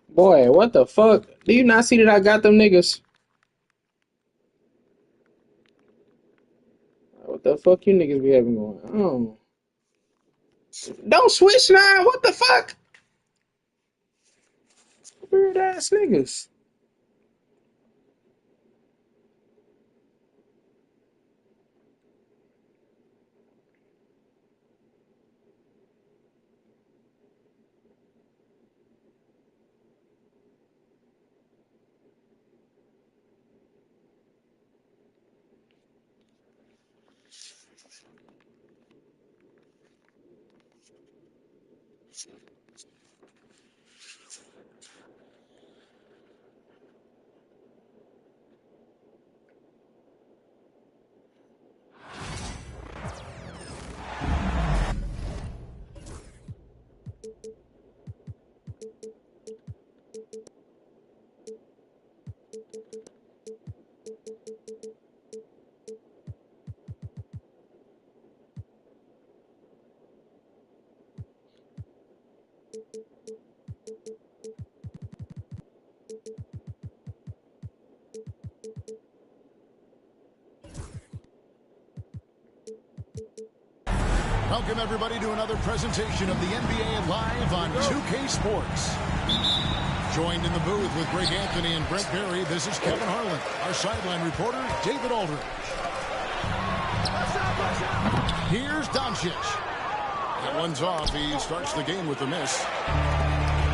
Boy, what the fuck? Do you not see that I got them niggas? What the fuck you niggas be having going on? Don't switch now. What the fuck? Weird ass niggas. Welcome, everybody, to another presentation of the NBA Live on 2K Sports. Joined in the booth with Greg Anthony and Brent Barry, this is Kevin Harlan. Our sideline reporter, David Aldridge. Here's Doncic. That one's off. He starts the game with a miss.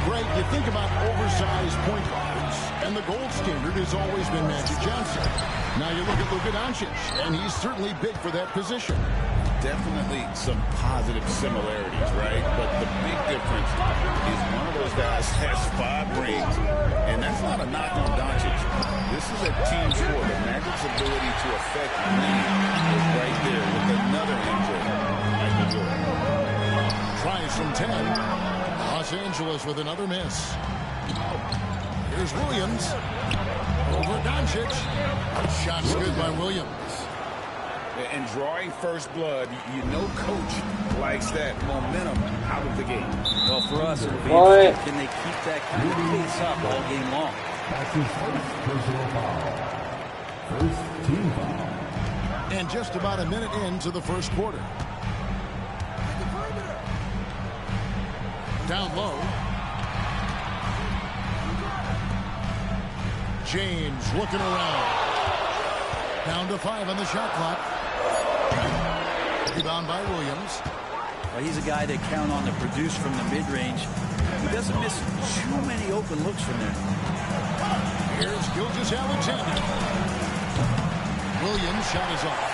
Greg, you think about oversized point guards, and the gold standard has always been Magic Johnson. Now you look at Luka Doncic, and he's certainly big for that position. Definitely some positive similarities, right? But the big difference is one of those guys has 5 rings, and that's not a knock on Doncic. This is a team sport. The Magic's ability to affect winning is right there with another injury, Michael Jordan. Tries from 10. Los Angeles with another miss. Here's Williams. Over Doncic. Shot's good by Williams. And drawing first blood, you know coach likes that momentum out of the game. Well, for us, it'll be interesting. Can they keep that kind of pace up all game long? That's his first personal foul. First team foul. And just about a minute into the first quarter. Down low. James looking around. Down to 5 on the shot clock. Rebound by Williams. Well, he's a guy they count on to produce from the mid-range. He doesn't miss too many open looks from there. Here's Gilgeous-Alexander. Williams' shot is off.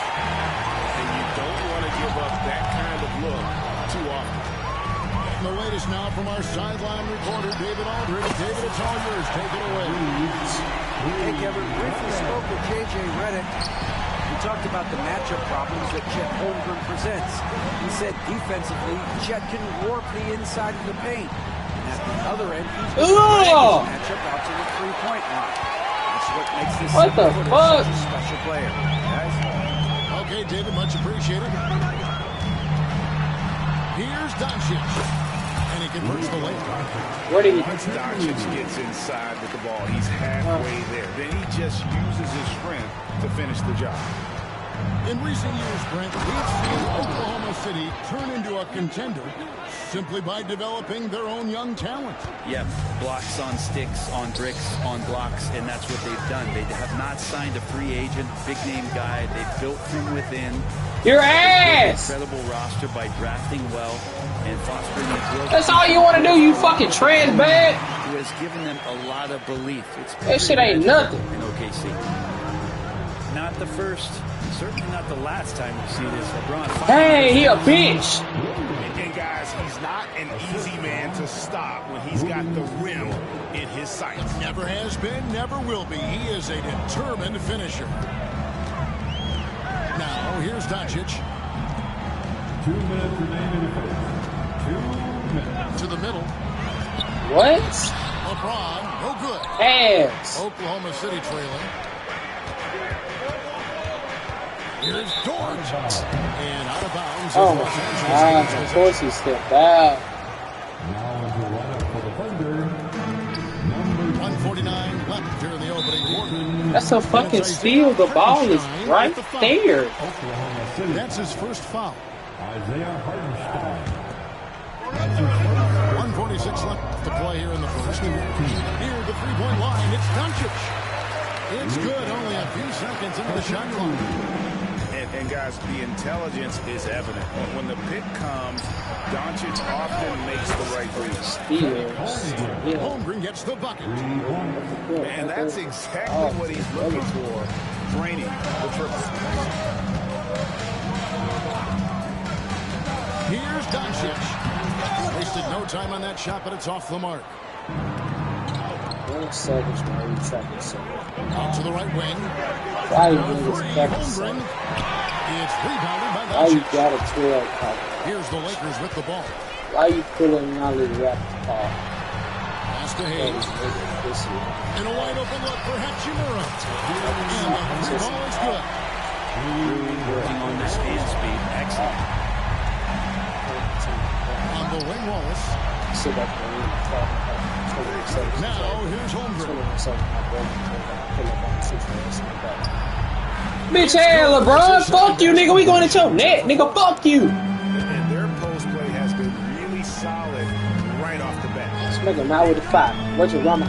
And you don't want to give up that kind of look too often. And the latest now from our sideline reporter, David Aldridge. David, it's all yours. Take it away. Hey, Kevin, briefly spoke with J.J. Redick. He talked about the matchup problems that Chet Holmgren presents. He said defensively, Chet can warp the inside of the paint. And at the other end, he's going to matchup out to the three-point line. That's what makes this such a special player. Guys? Okay, David, much appreciated. Here's Doncic. And he converts the layup. Once Doncic gets inside with the ball, he's halfway there. Then he just uses his strength to finish the job. In recent years, Brent, we've seen Oklahoma City turn into a contender simply by developing their own young talent. Yeah, blocks on sticks, on bricks, on blocks, and that's what they've done. They have not signed a free agent, big-name guy. They've built from within. Your ass! Incredible roster by drafting well and fostering the growth. That's all you want to do, you fucking trash bag. Who has given them a lot of belief. That shit ain't nothing. In OKC. Not the first, certainly not the last time we see this. LeBron. Hey, he a bitch. And guys, he's not an easy man to stop when he's got the rim in his sights. Never has been, never will be. He is a determined finisher. Now, here's Doncic. 2 minutes remaining in the first. 2 minutes. To the middle. What? LeBron, no good. Ass. Oklahoma City trailing. Here's Dort. And out of bounds. Oh my gosh, of course he stepped out. Now into the lineup for the Thunder. That's a fucking steal. The ball is right there. Oklahoma City. That's his first foul. Isaiah Hartenstein. 1:46 left to play here in the first. Near the three-point line, it's Doncic. It's good. Only a few seconds into the shot clock. And guys, the intelligence is evident. When the pick comes, Doncic often makes the right read. Steal. Holmgren gets the bucket. And that's exactly what he's looking for. Draining the triple. Here's Doncic. Wasted no time on that shot, but it's off the mark. 1 second, man. You track yourself. Out to the right wing. Why you Down niggas three, track Holmgren. yourself? It's rebounded by Why you Doncic. got a 12 pocket? Here's the Lakers with the ball. Why you pulling Nolly rap ball? Pass to That Hayes. was nigga this year. And a wide open look for Hachimura. And the three ball is good. Working on this hand speed. Excellent. On the wing, Wallace. Sit back and read the talk. Now, here's Holmgren. Bitch, hey, LeBron, fuck you, nigga. We going into your net, nigga. Fuck you. And their post play has been really solid right off the bat. Let's make him out with a 5. Roger Rama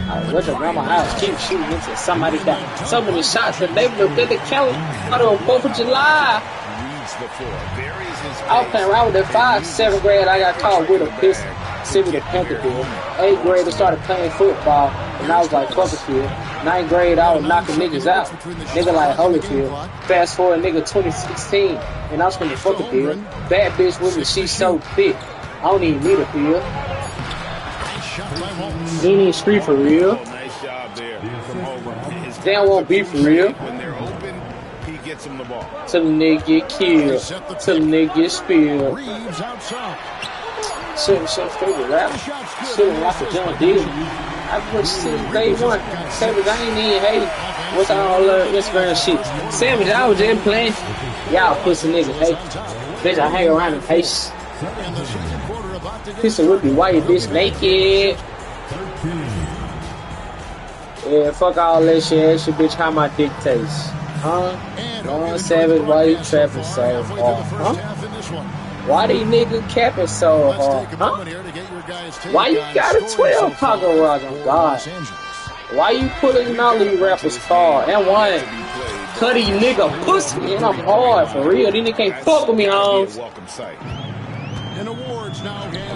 House. Keep shooting into somebody down. So many shots that they looked at the count out on 4th of July. Reads the floor. Varies his I was playing around with that 5. 7th grade, I got caught with a pistol. Sit with a Panther deal. 8th grade, I started playing football, and I was like Cloverfield. 9th grade, I was knocking niggas out. Nigga like Holyfield. Fast forward, nigga 2016, and I was from the fucking pill. Bad bitch with me, she so thick. I don't even need a pill. He ain't street for real. Nice job there from Holmgren. They don't want beef for real. When they're open, he gets them the ball. Till the nigga get killed. Till the nigga get spilled. Reeves outside. Shit, favorite rap. Shit, like a John Deere. I've been since day one. Savage, I ain't even hate. What's all Instagram shit? Savage, I was just playing. Y'all pussy niggas, hey. Bitch, I hang around in pace. And the second quarter about to get Pistol whippy white, bitch, naked. 13. Yeah, fuck all that shit. Ask your bitch how my dick tastes. Huh? Savage, why you trapping so hard? Huh? Why these niggas capping so hard? Huh? Why you got a 12 pocket watch on God? Why you putting all these rappers car? And one, Cuddy nigga pussy, and I'm hard for real. These niggas can't fuck with me, homes. Welcome sight.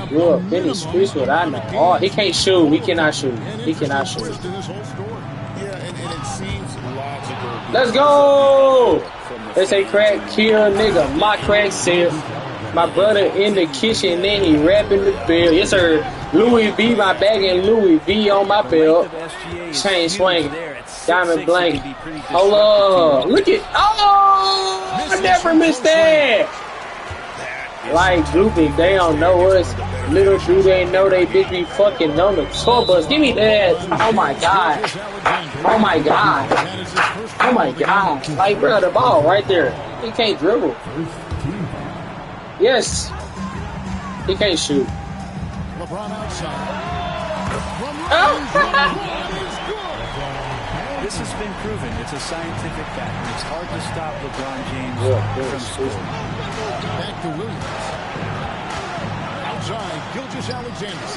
Grew up in the streets what I know. Oh, he can't shoot. He cannot shoot. He cannot shoot. Yeah, and it seems logical. Let's go! They say crack kill nigga. My crack said. My brother in the kitchen, then he rapping the bill. Yes, sir. Louis V, my bag and Louis V on my belt. Chain swinging. Diamond blank. Hold up. Look at. Oh! I never missed that. Like, Groupie, they don't know us. Little do they know they bitch be fucking on the tour bus. Give me that. Oh my god. Oh my god. Oh my god. Like, bro, the ball right there. He can't dribble. Yes. He can't shoot. LeBron outside. This has been proven. It's a scientific fact. It's hard to stop LeBron James from scoring. Back to Williams. Outside, Gilgeous-Alexander.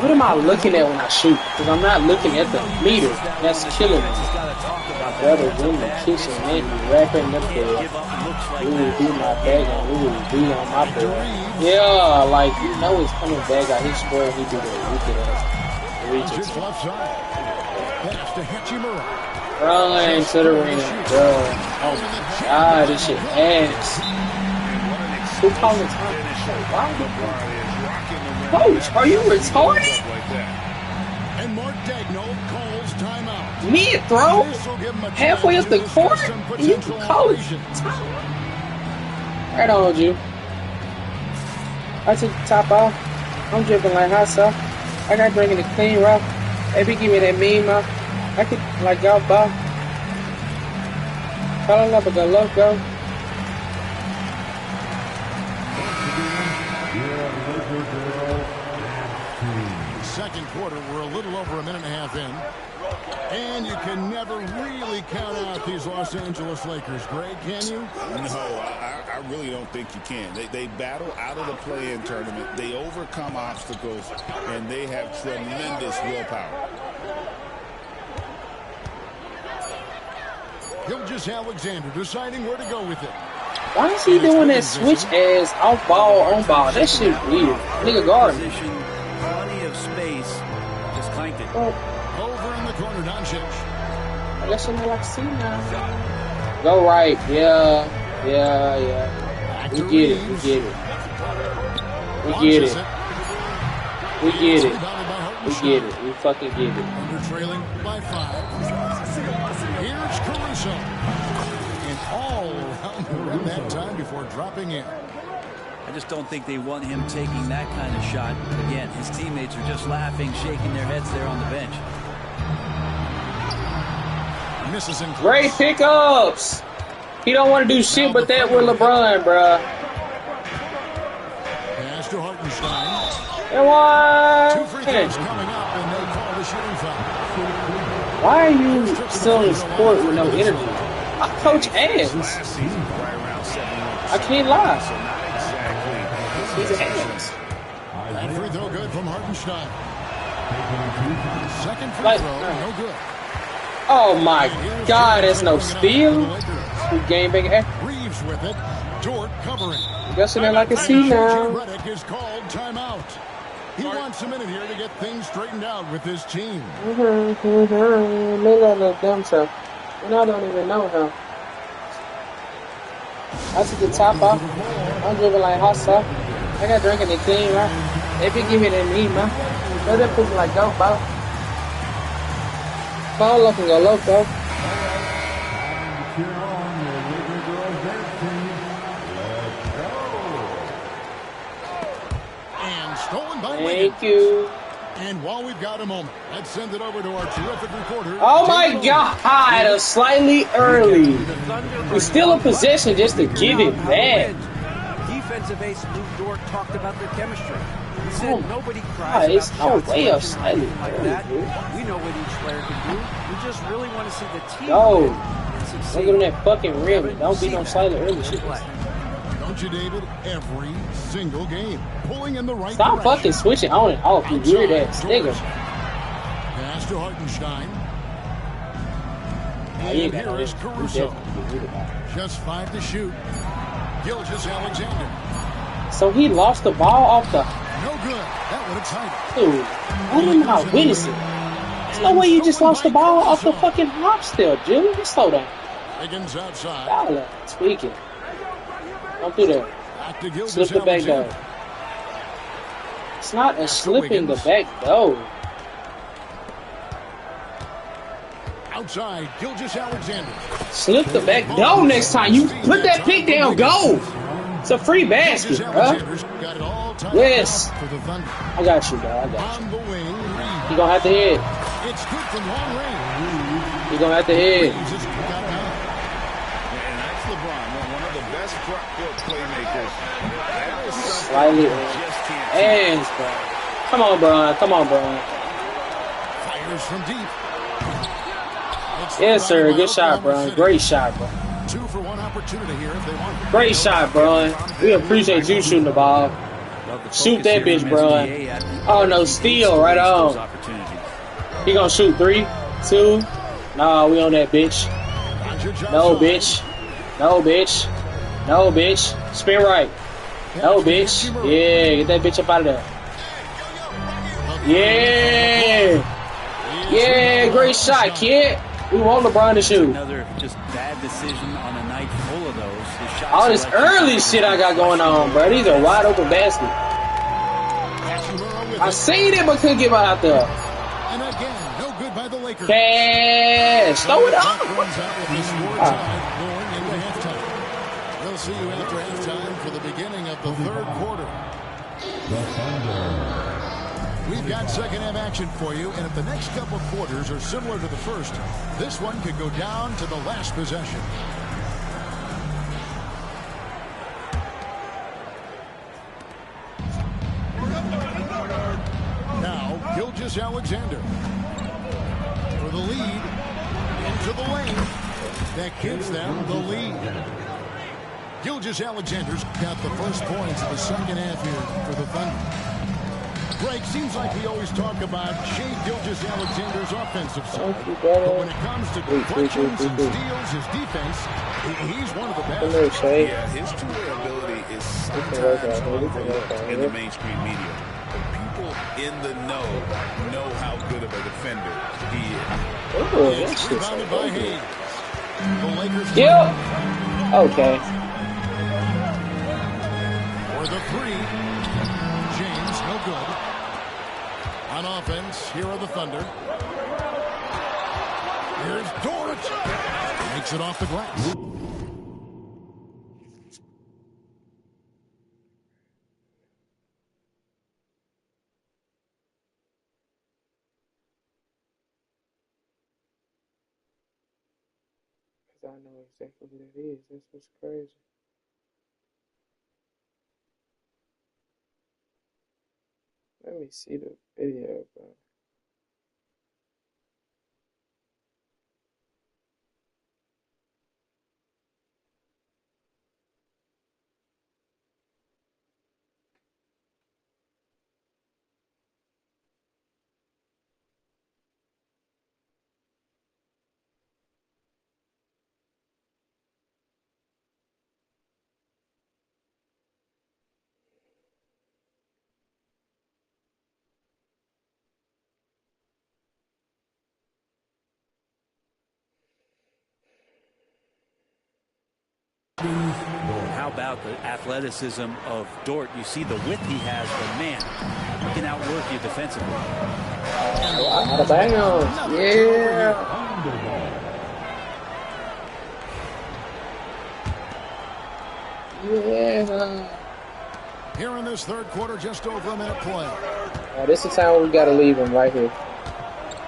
What am I looking at when I shoot? Because I'm not looking at the meter. That's killing me. My brother's in the kitchen, man. He rapping the bed. Louis V my bag and Louis V on my bed. Yeah, like, you know it's coming back out his square and he do that wicked ass reach. Just left side. Pass to Hachimura. Run to the ring, bro. Oh my god, this shit ass. Who calling time? Coach, are you retarded? And Mark Daigneault calls timeout. Mid-throw? Halfway up the court? And you can call it time. Right on, you. I took the top off. I'm dripping like hot sauce. I got drinking the clean route. Baby, give me that mean mouth. I could like y'all ball. Calling up a good loco. second quarter. We're a little over a minute and a half in. And you can never really count out these Los Angeles Lakers. Greg, can you? No, I really don't think you can. They battle out of the play-in tournament. They overcome obstacles, and they have tremendous willpower. Gilgeous-Alexander deciding where to go with it. Why is he doing that switch as off ball, on ball? That shit weird. Nigga guard me. Position, plenty of space. Just clanked it. Oh, Over in the corner, Doncic. I guess I'm like see now. Go right. Yeah. Back We to get it. We Reeves. get it. We get it. We get it. Rebounded by We Hartenstein. get it. We fucking get it. Under trailing by 5. Here's Caruso. And all around the rim that time before dropping in. I just don't think they want him taking that kind of shot. Again, his teammates are just laughing, shaking their heads there on the bench. Misses in Great close. pickups. He don't want to do shit but that with LeBron, bruh. Pass to Hartenstein. And why? 2 free throws coming up, and they call the shooting foul. Why are you still in sport with no energy? I coach ass. Last season, right around 71%. I can't lie. So not exactly. He's ass. That free throw good from Hartenstein. Second free Like, throw, no good. Oh my God, there's no steal. Good game, big ass. Reeves with it. Dort covering. Guessing there like a C now. Redick is called timeout. He wants a minute here to get things straightened out with his team. Maybe I look dumb stuff. And I don't even know how. I took the top off. I'm dribbling like hot sauce. I got drinking it clean, right? They be giving it me, man. Let that pussy like go, bro. Fall up and go loco. Cheer on the Laker girls dance team. Let's go. And stolen by Wiggins. Thank you. And while we've got a moment, let's send it over to our terrific reporter. Oh my David God, slightly early. The Thunder We're still in possession just to give it back. Defensive ace Lou Dort talked about their chemistry. He said Oh my nobody God, cries it's about no shots way like of slightly like early, that. dude. We know what each player can do. We just really want to see the team Go. win and succeed. Don't give him that fucking rim. Don't be See no that slightly early shit. play. Don't you, David? Every single game. Pulling in the right Stop direction. fucking switching on and off, you weird ass nigga. Pass to Hartenstein. Oh, And you ain't got here no is issue. You Caruso. definitely weird about it. Just 5 to shoot. Gilgeous-Alexander. So he lost the ball off the No good. That would have tied it. dude. I am not witnessing. There's no way you just lost the ball off the fucking hop still, Jimmy. Just slow down. Wiggins outside. Y'all are tweaking. Don't do that. Back to Slip the back door. Gilgeous-Alexander. It's not a slipping the back door. Outside, Gilgeous-Alexander. Slip the back door next time. You put that pick down, go. It's a free basket, bro. Gilgeous-Alexander's got it all tied Yes. up for the Thunder. I got you, bro. I got On the wing, you. Reeves. You gonna have to hit. It's good from long range. You gonna have to hit. Reeves has got it out. And that's LeBron, one of the best front court playmakers. That is something Slightly you just can't do. hands, bro. Come on, bro. Come on, bro. Fires from deep. It's Yes, sir. rebounded by Good shot, Oklahoma bro. City. Great shot, bro. 2 for 1 opportunity here if they want it. Great shot, bro. We appreciate you shooting the ball. Love the Shoot focus that here bitch, from bro. SGA at- Oh, no, steal right those on. opportunities. He gonna shoot 3, 2. Nah, we on that bitch. Doncic No, outside. bitch. No, bitch. No, bitch. Spin right. No, bitch. Yeah, get that bitch up out of there. Yeah. Yeah, great shot, kid. We want LeBron to shoot. Another just bad decision on a night full of those. His shot All this selection- early shit I got going on, bro. These are wide open baskets. Hachimura with I it. seen it, but couldn't get out there. And again, no good by the Lakers. Cash. Throw it Clock up. runs out with the score tied going into halftime. We'll see you after halftime for the beginning of the third quarter. The Thunder. We've got second half action for you, and if the next couple quarters are similar to the first, this one could go down to the last possession. Now, Gilgeous-Alexander for the lead into the lane. That gives them the lead. Gilgeous-Alexander's got the first points of the second half here for the Thunder. Greg, seems like we always talk about Shai Gilgeous-Alexander's offensive side. But when it comes to deflections and steals, his defense, he's one of the best. Yeah, his two-way ability is sometimes overlooked in the mainstream media. But people in the know how good of a defender he is. It's rebounded by Hayes. The Lakers. Yep. Okay. For the three. James, no good. On offense, here are the Thunder. Here's Dort. Makes it off the glass. I know exactly what it is. That's what's crazy. Let me see the video, bro. How about the athleticism of Dort? You see the width he has, but man, he can outwork you defensively. Out of bounds. Yeah. Yeah. Here in this third quarter, just over a minute play. This is how we gotta leave him right here.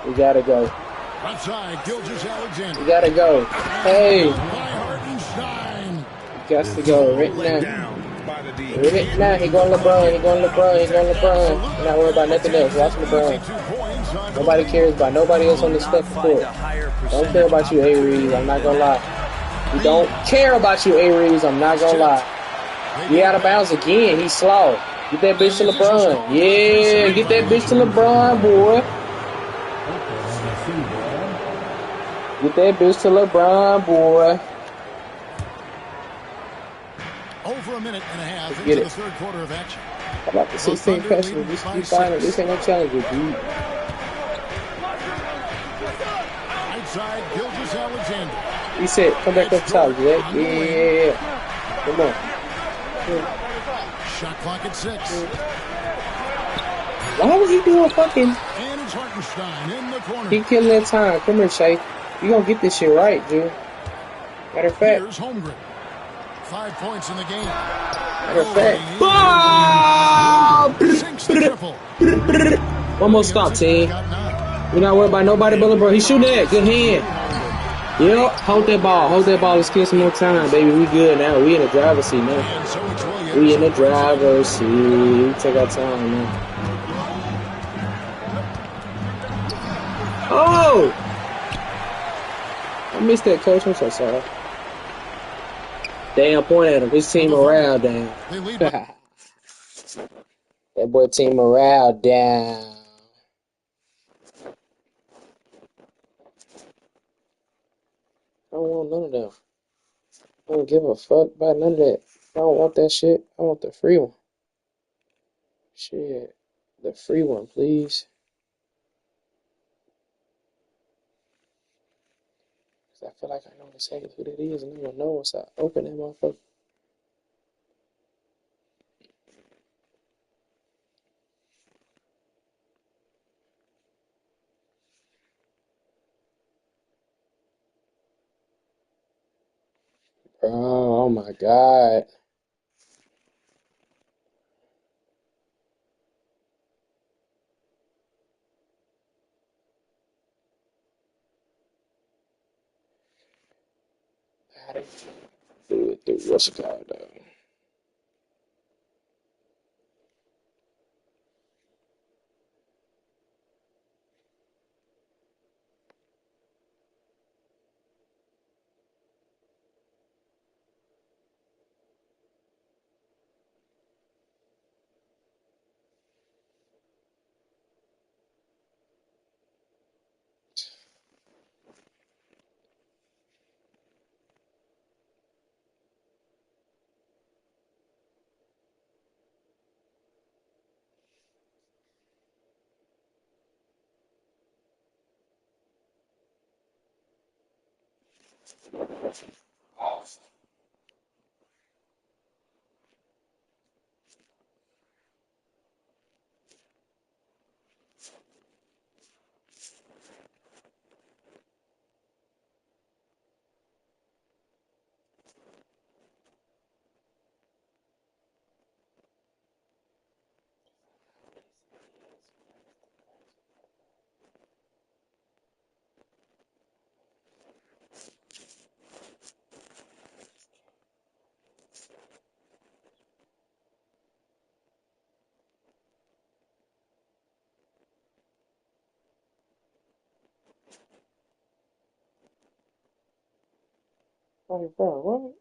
We gotta go. Outside, Gilgeous-Alexander. We gotta go. Hey. By Hartenstein. Got to go right now. Right now, he going LeBron. He going LeBron. He going LeBron. We're not worried about nothing else. Watch LeBron. Nobody cares about nobody else on this fucking court. Don't care about you, A-Reed. I'm not gonna lie. We don't care about you, A-Reed. I'm not gonna lie. He out of bounds again. He's slow. Get that bitch to LeBron. Yeah, get that bitch to LeBron, boy. Get that bitch to LeBron, boy. Over a minute and a half into the third quarter of action. How about the 16 passes? This ain't no challenge, dude. Outside, Gilgeous-Alexander. He said, come back up top, yeah? Yeah. Come on. Shot clock at 6. Why would he do a fucking... And it's Hartenstein in the corner. He killing that time. Come here, Shai. You gonna get this shit right, dude. Matter of fact. Here's Holmgren. 5 points in the game. Matter of fact. One more stop, team. We're not worried about nobody but LeBron. He's shooting that. Good hand. Yep. Hold that ball. Hold that ball. Let's kill some more time, baby. We good now. We in the driver's seat now. We in the driver's seat. We take our time now. Oh! I missed that, coach. I'm so sorry. Damn, point at him. His team morale down. That boy team morale down. I don't want none of them. I don't give a fuck about none of that. I don't want that shit. I want the free one. Shit. The free one, please. I feel like I know exactly who that is, and I'm gonna know once I open that motherfucker. Oh my God. How to do it through what's it called, though? Like, bro,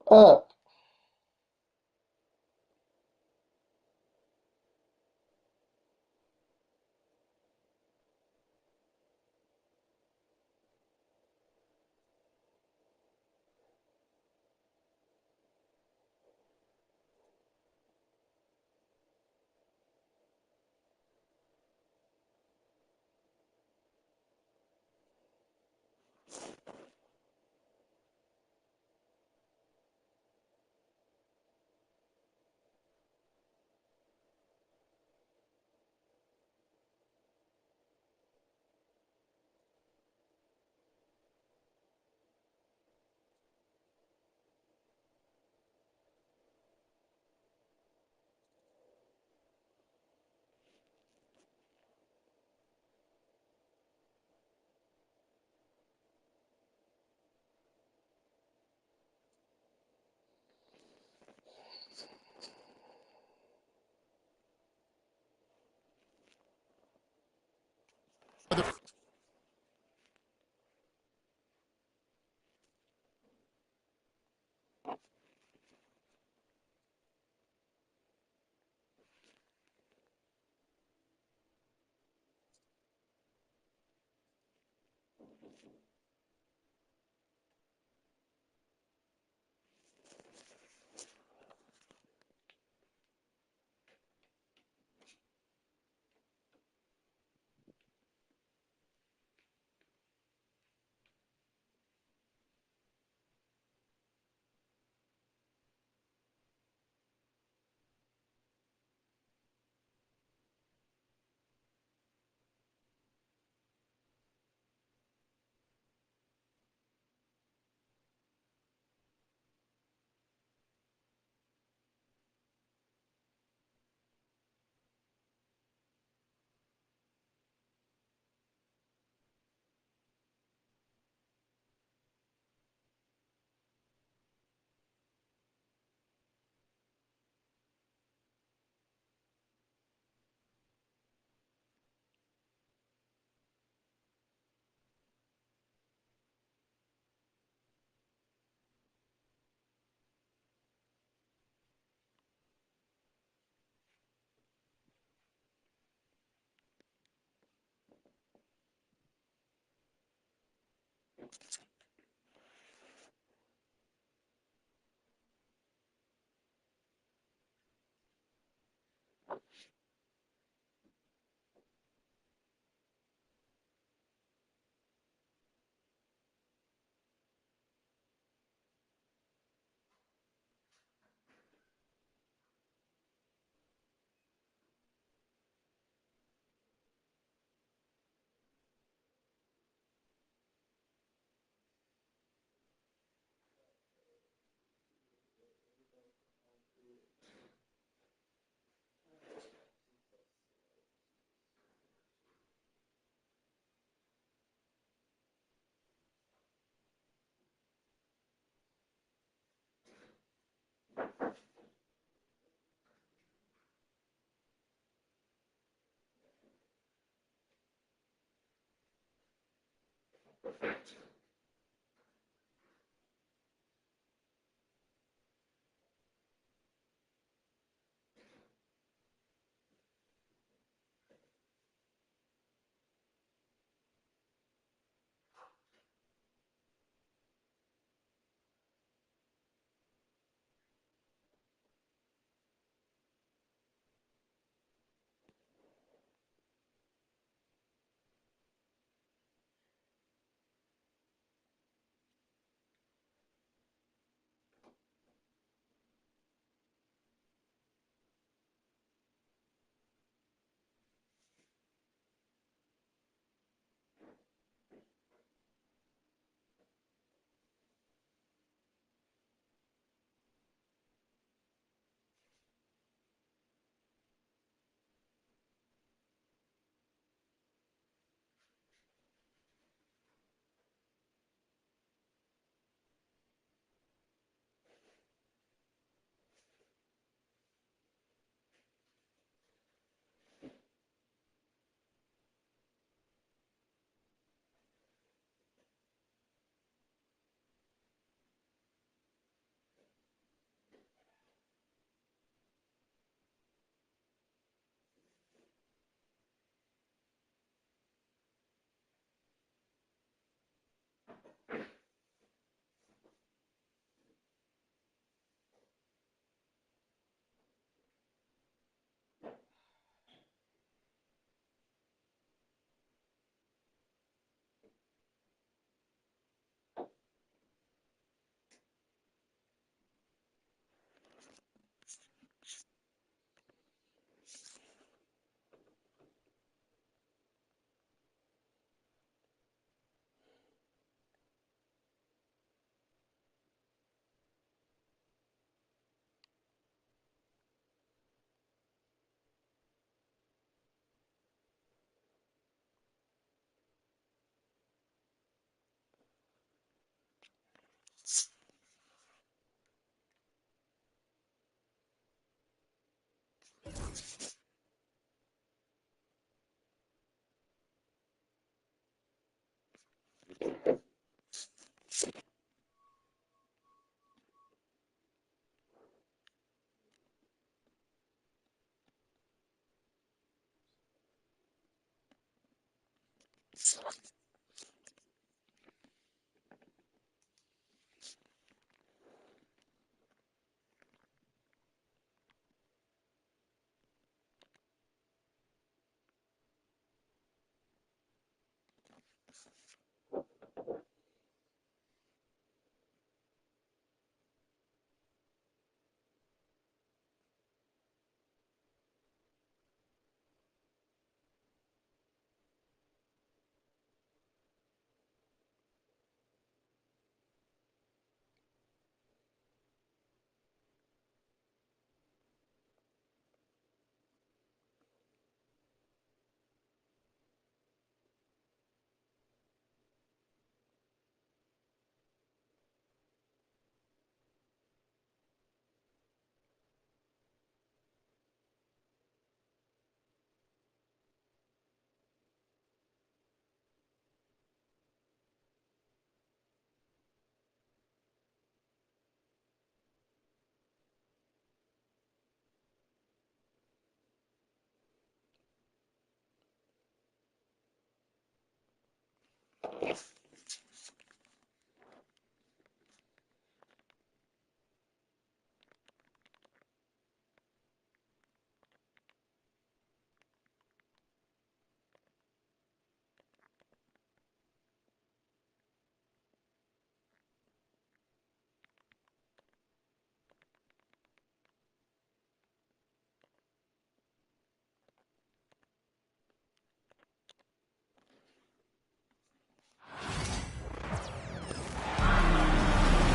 what? Up.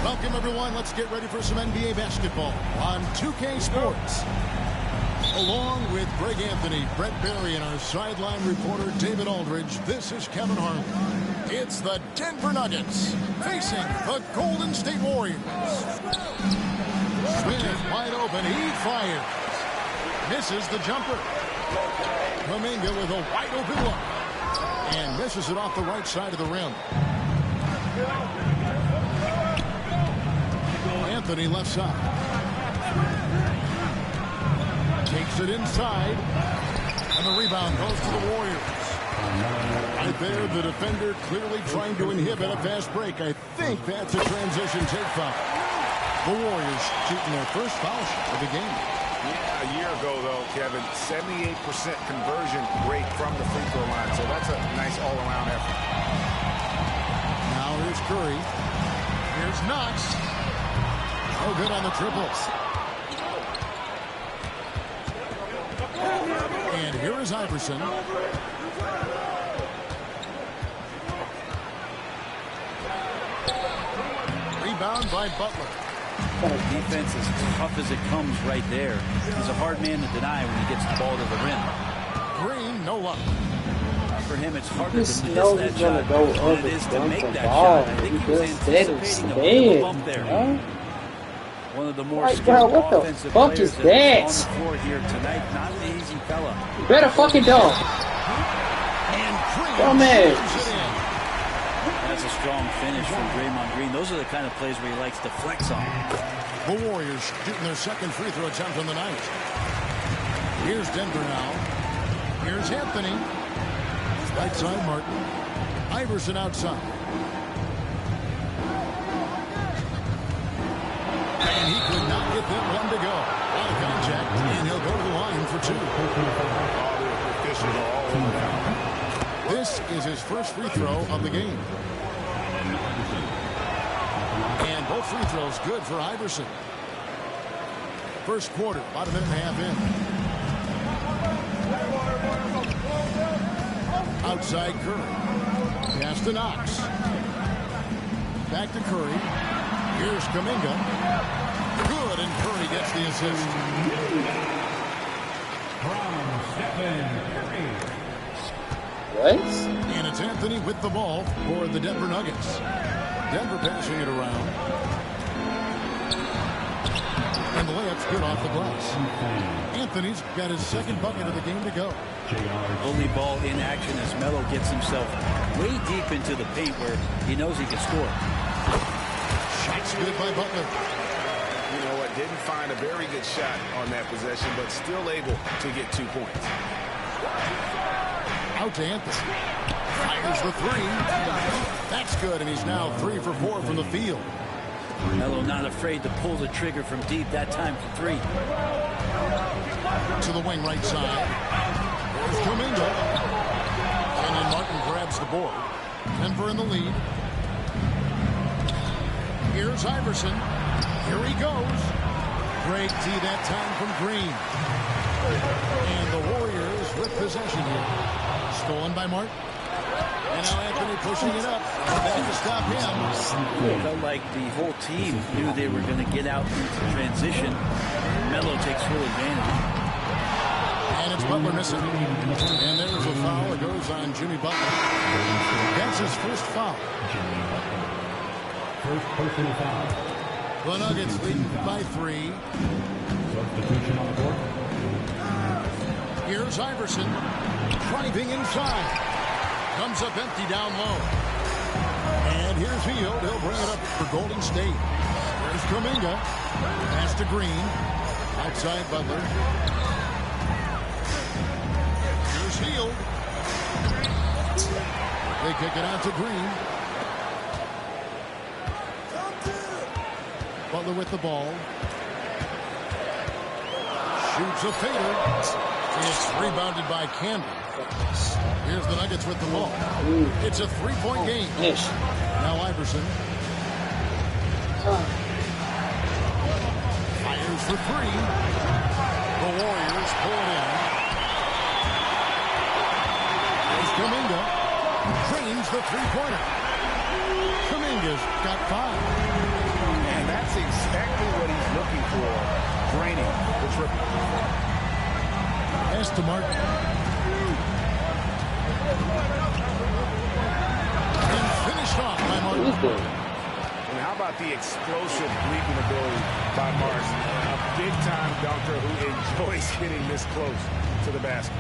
Welcome, everyone. Let's get ready for some NBA basketball on 2K Sports. Along with Greg Anthony, Brett Barry, and our sideline reporter, David Aldridge, this is Kevin Harlan. It's the Denver Nuggets facing the Golden State Warriors. Smith wide open. He fires. Misses the jumper. Kuminga with a wide open look. And misses it off the right side of the rim. Anthony left side. Takes it inside. And the rebound goes to the Warriors. Right there, the defender clearly trying to inhibit a fast break. I think that's a transition take foul. The Warriors shooting their first foul shot of the game. Yeah, a year ago, though, Kevin, 78% conversion rate from the free throw line. So that's a nice all-around effort. Now here's Curry. Here's Knox. Oh, good on the triples. And here is Iverson. Rebound by Butler. Defense is tough as it comes right there. He's a hard man to deny when he gets the ball to the rim. Green, no luck. For him, it's harder to miss know that he's gonna shot go than up it is and to dunk make the that ball. shot. I think He he was just let him anticipating a bit of a bump there. stand. One of the more Like, skilled bro, what the offensive fuck players is that that? is on the floor here tonight. Not an easy fella. Better fucking dunk. And Green Dumbass. shoots it in. That's a strong finish from Draymond Green. Those are the kind of plays where he likes to flex on. The Warriors shooting their second free throw attempt on the night. Here's Denver now. Here's Anthony. Right side Martin. Iverson outside. And he could not get that one to go. Out of contact, and he'll go to the line for two. This is his first free throw of the game. And both free throws good for Iverson. First quarter, about a minute and a half in. Outside Curry. Pass to Knox. Back to Curry. Here's Kuminga. Good, and Curry gets the assist. What? And it's Anthony with the ball for the Denver Nuggets. Denver passing it around. And the layup's good off the glass. Anthony's got his second bucket of the game to go. Bully ball in action as Melo gets himself way deep into the paint where he knows he can score. Shots good by Butler. You know what? Didn't find a very good shot on that possession, but still able to get 2 points. Out to Anthony. Fires the three. That's good, and he's now 3 for 4 from the field. Melo not afraid to pull the trigger from deep that time for 3. To the wing right side. There's Kuminga. And then Martin grabs the board. Denver in the lead. Here's Iverson. Here he goes. Great D that time from Green. And the Warriors with possession here. Stolen by Martin. And now Anthony pushing it up. Back to stop him. It felt like the whole team knew they were going to get out into transition. Melo takes full advantage. And it's Butler missing. And there's a foul. It goes on Jimmy Butler. That's his first foul. First personal foul. The Nuggets lead by 3. Substitution on the court. Here's Iverson. Driving inside. Comes up empty down low. And here's Hield. He'll bring it up for Golden State. There's Kuminga. Pass to Green. Outside Butler. Here's Hield. They kick it out to Green. Butler with the ball. Shoots a fader. It's rebounded by Campbell. Here's the Nuggets with the ball. It's a 3-point game. Now Iverson. Fires for 3. The Warriors pull it in. There's Kuminga. Drains the 3-pointer. Kuminga's got 5. And that's exactly what he's looking for. Draining the triple. Pass to Martin. And finished off by Martin. And how about the explosive leaping ability by Martin? A big-time dunker who enjoys hitting this close to the basket.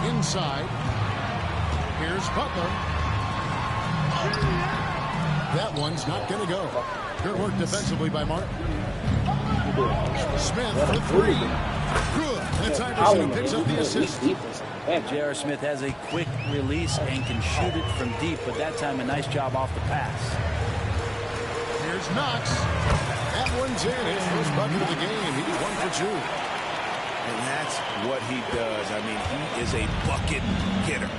Inside. Here's Butler. That one's not going to go. Good work defensively by Martin. Smith for 3. Good. That's Iverson who picks up the assist. J.R. Smith has a quick release and can shoot it from deep, but that time a nice job off the pass. Here's Knox. That one's in. His first bucket of the game. He's 1 for 2. And that's what he does. I mean, he is a bucket getter.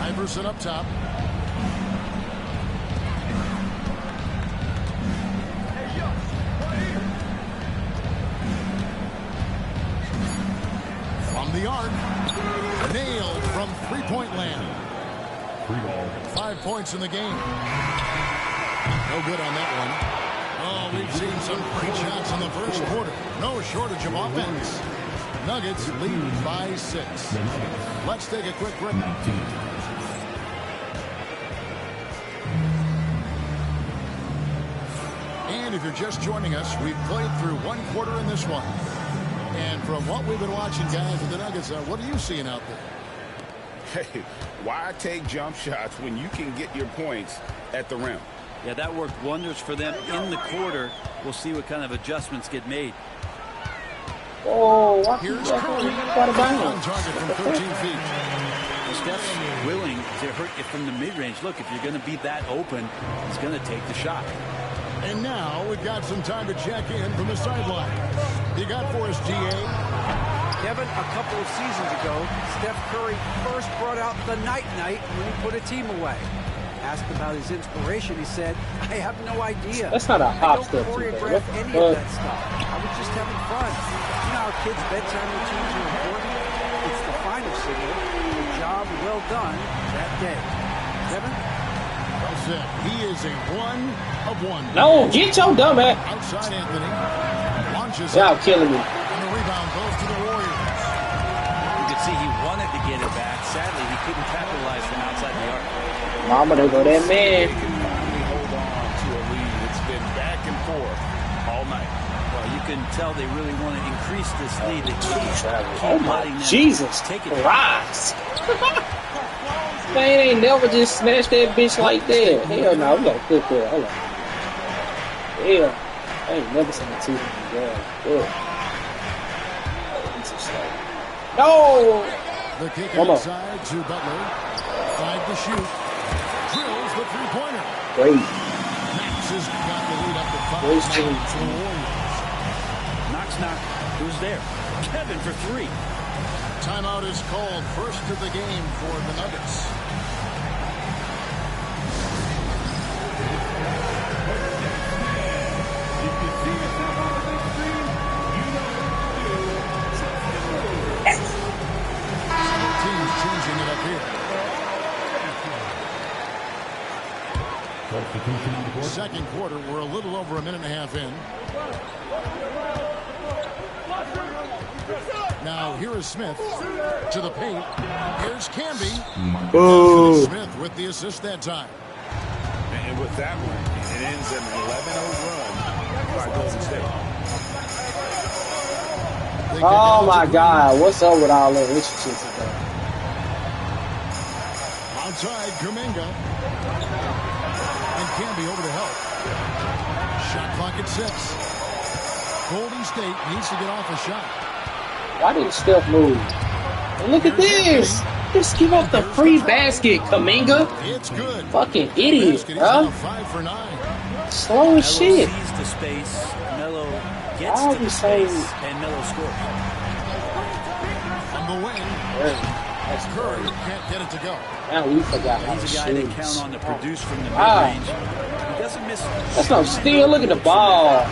Iverson up top. From the arc. Nailed from 3-point land. 5 points in the game. No good on that one. Oh, we've seen some great shots in the first quarter. No shortage of offense. Nuggets lead by 6. Let's take a quick break. And if you're just joining us, we've played through 1 quarter in this one. And from what we've been watching, guys, with the Nuggets, what are you seeing out there? Hey, why take jump shots when you can get your points at the rim? Yeah, that worked wonders for them in the quarter. We'll see what kind of adjustments get made. Oh, here's Curry. On target from 13 feet. Steph's willing to hurt you from the mid-range. Look, if you're going to be that open, he's going to take the shot. And now we've got some time to check in from the sideline. You got for us, G.A.? Kevin, a couple of seasons ago, Steph Curry first brought out the night-night when he put a team away. Asked about his inspiration, he said, I have no idea. That's not a hop step. I don't choreograph any of that stuff. I was just having fun. You know how kids' bedtime routines are important? It's the final signal. The job well done that day. Kevin? Well said. He is a 1 of 1. No, get your dumb ass. Outside Anthony. Launches Y'all killing me. And the rebound goes to the Warriors. You could see he wanted to get it back. Sadly, he couldn't capitalize from outside the arc. Mama, they go that man. They can finally hold on to a lead. It's been back and forth all night. Well, you can tell they really want to increase this lead. They keep Oh my letting them Jesus take it. Christ. Man ain't never just snatched that bitch like that. Hell no, we gotta cook that. Hold on. Hell, I ain't never seen a team like that. It's just like, No. The kick One more. outside to Butler. 5 to shoot. Drills the three-pointer. Great. Max has got the lead up to 5 Great now team. for the Warriors. Knock. Who's there? Kevin for 3. Timeout is called. First of the game for the Nuggets. Teams changing it up here. Substitution on the court. Second quarter, we're a little over a minute and a half in. Now here is Smith to the paint. Here's Camby. Boo. Smith with the assist that time. And with that one, it ends an 11-0 run by Golden State. Oh my God. What's up with all that rich shit today? Outside, Kuminga. And Camby over to help. Shot clock at 6. Golden State needs to get off a shot. Why didn't Steph move? And look at this. Just give up the free basket, Kuminga. It's good. Fucking idiot, Basket is bro. now 5 for 9. Slow as shit. Melo sees the space. Melo gets Why to you the saying- space, and Melo scores. From the wing, That's Curry crazy. can't get it to go. Now we forgot how to He's a guy they shoot. count on to produce from the Ah. mid-range. He doesn't miss. That's no steal. Look at the ball.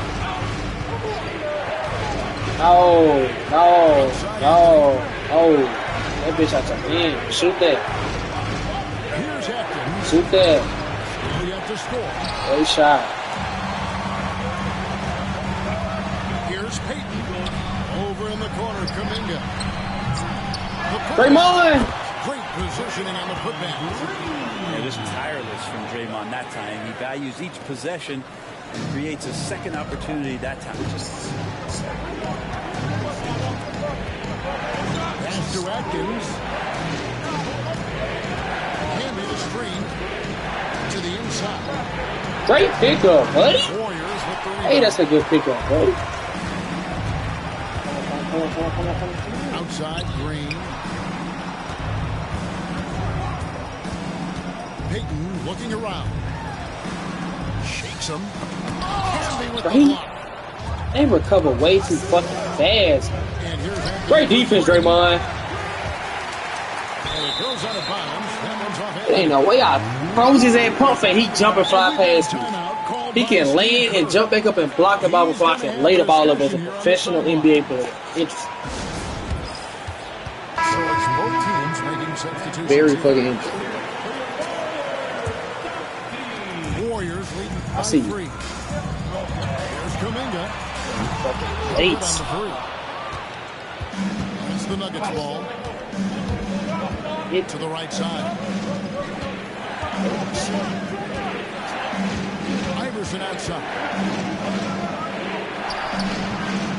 No. That bitch out your hand. Shoot that. Here's Atkins. Shoot that. We have to score. Great shot. Here's Peyton. Over in the corner, Kuminga. Draymond. Great positioning on the putback. Yeah, just tireless from Draymond that time. He values each possession and creates a second opportunity that time. Pass to Atkins. Camby the screen to the inside. Great pickup, buddy. Warriors with the rebound. Hey, that's a good pickup, buddy. Outside, Green. Peyton looking around. Shakes him. Camby with the Right? block. They recover way too fucking fast. And here's Atkins. Great defense, Draymond. And it goes out of bounds. That one's off. There ain't no way I froze his ass pump fake. He jump and fly past me. Timeout called He by can Steve land and Kerr. jump back up and block the ball before I can lay the ball up as a professional NBA player. Interesting. So it's both teams making substitutions. Very here. fucking interesting. Warriors leading by I see you. 3. Here's Kuminga. Fucking On late. the 3. It's the Nuggets ball It, to the right side. Iverson outside.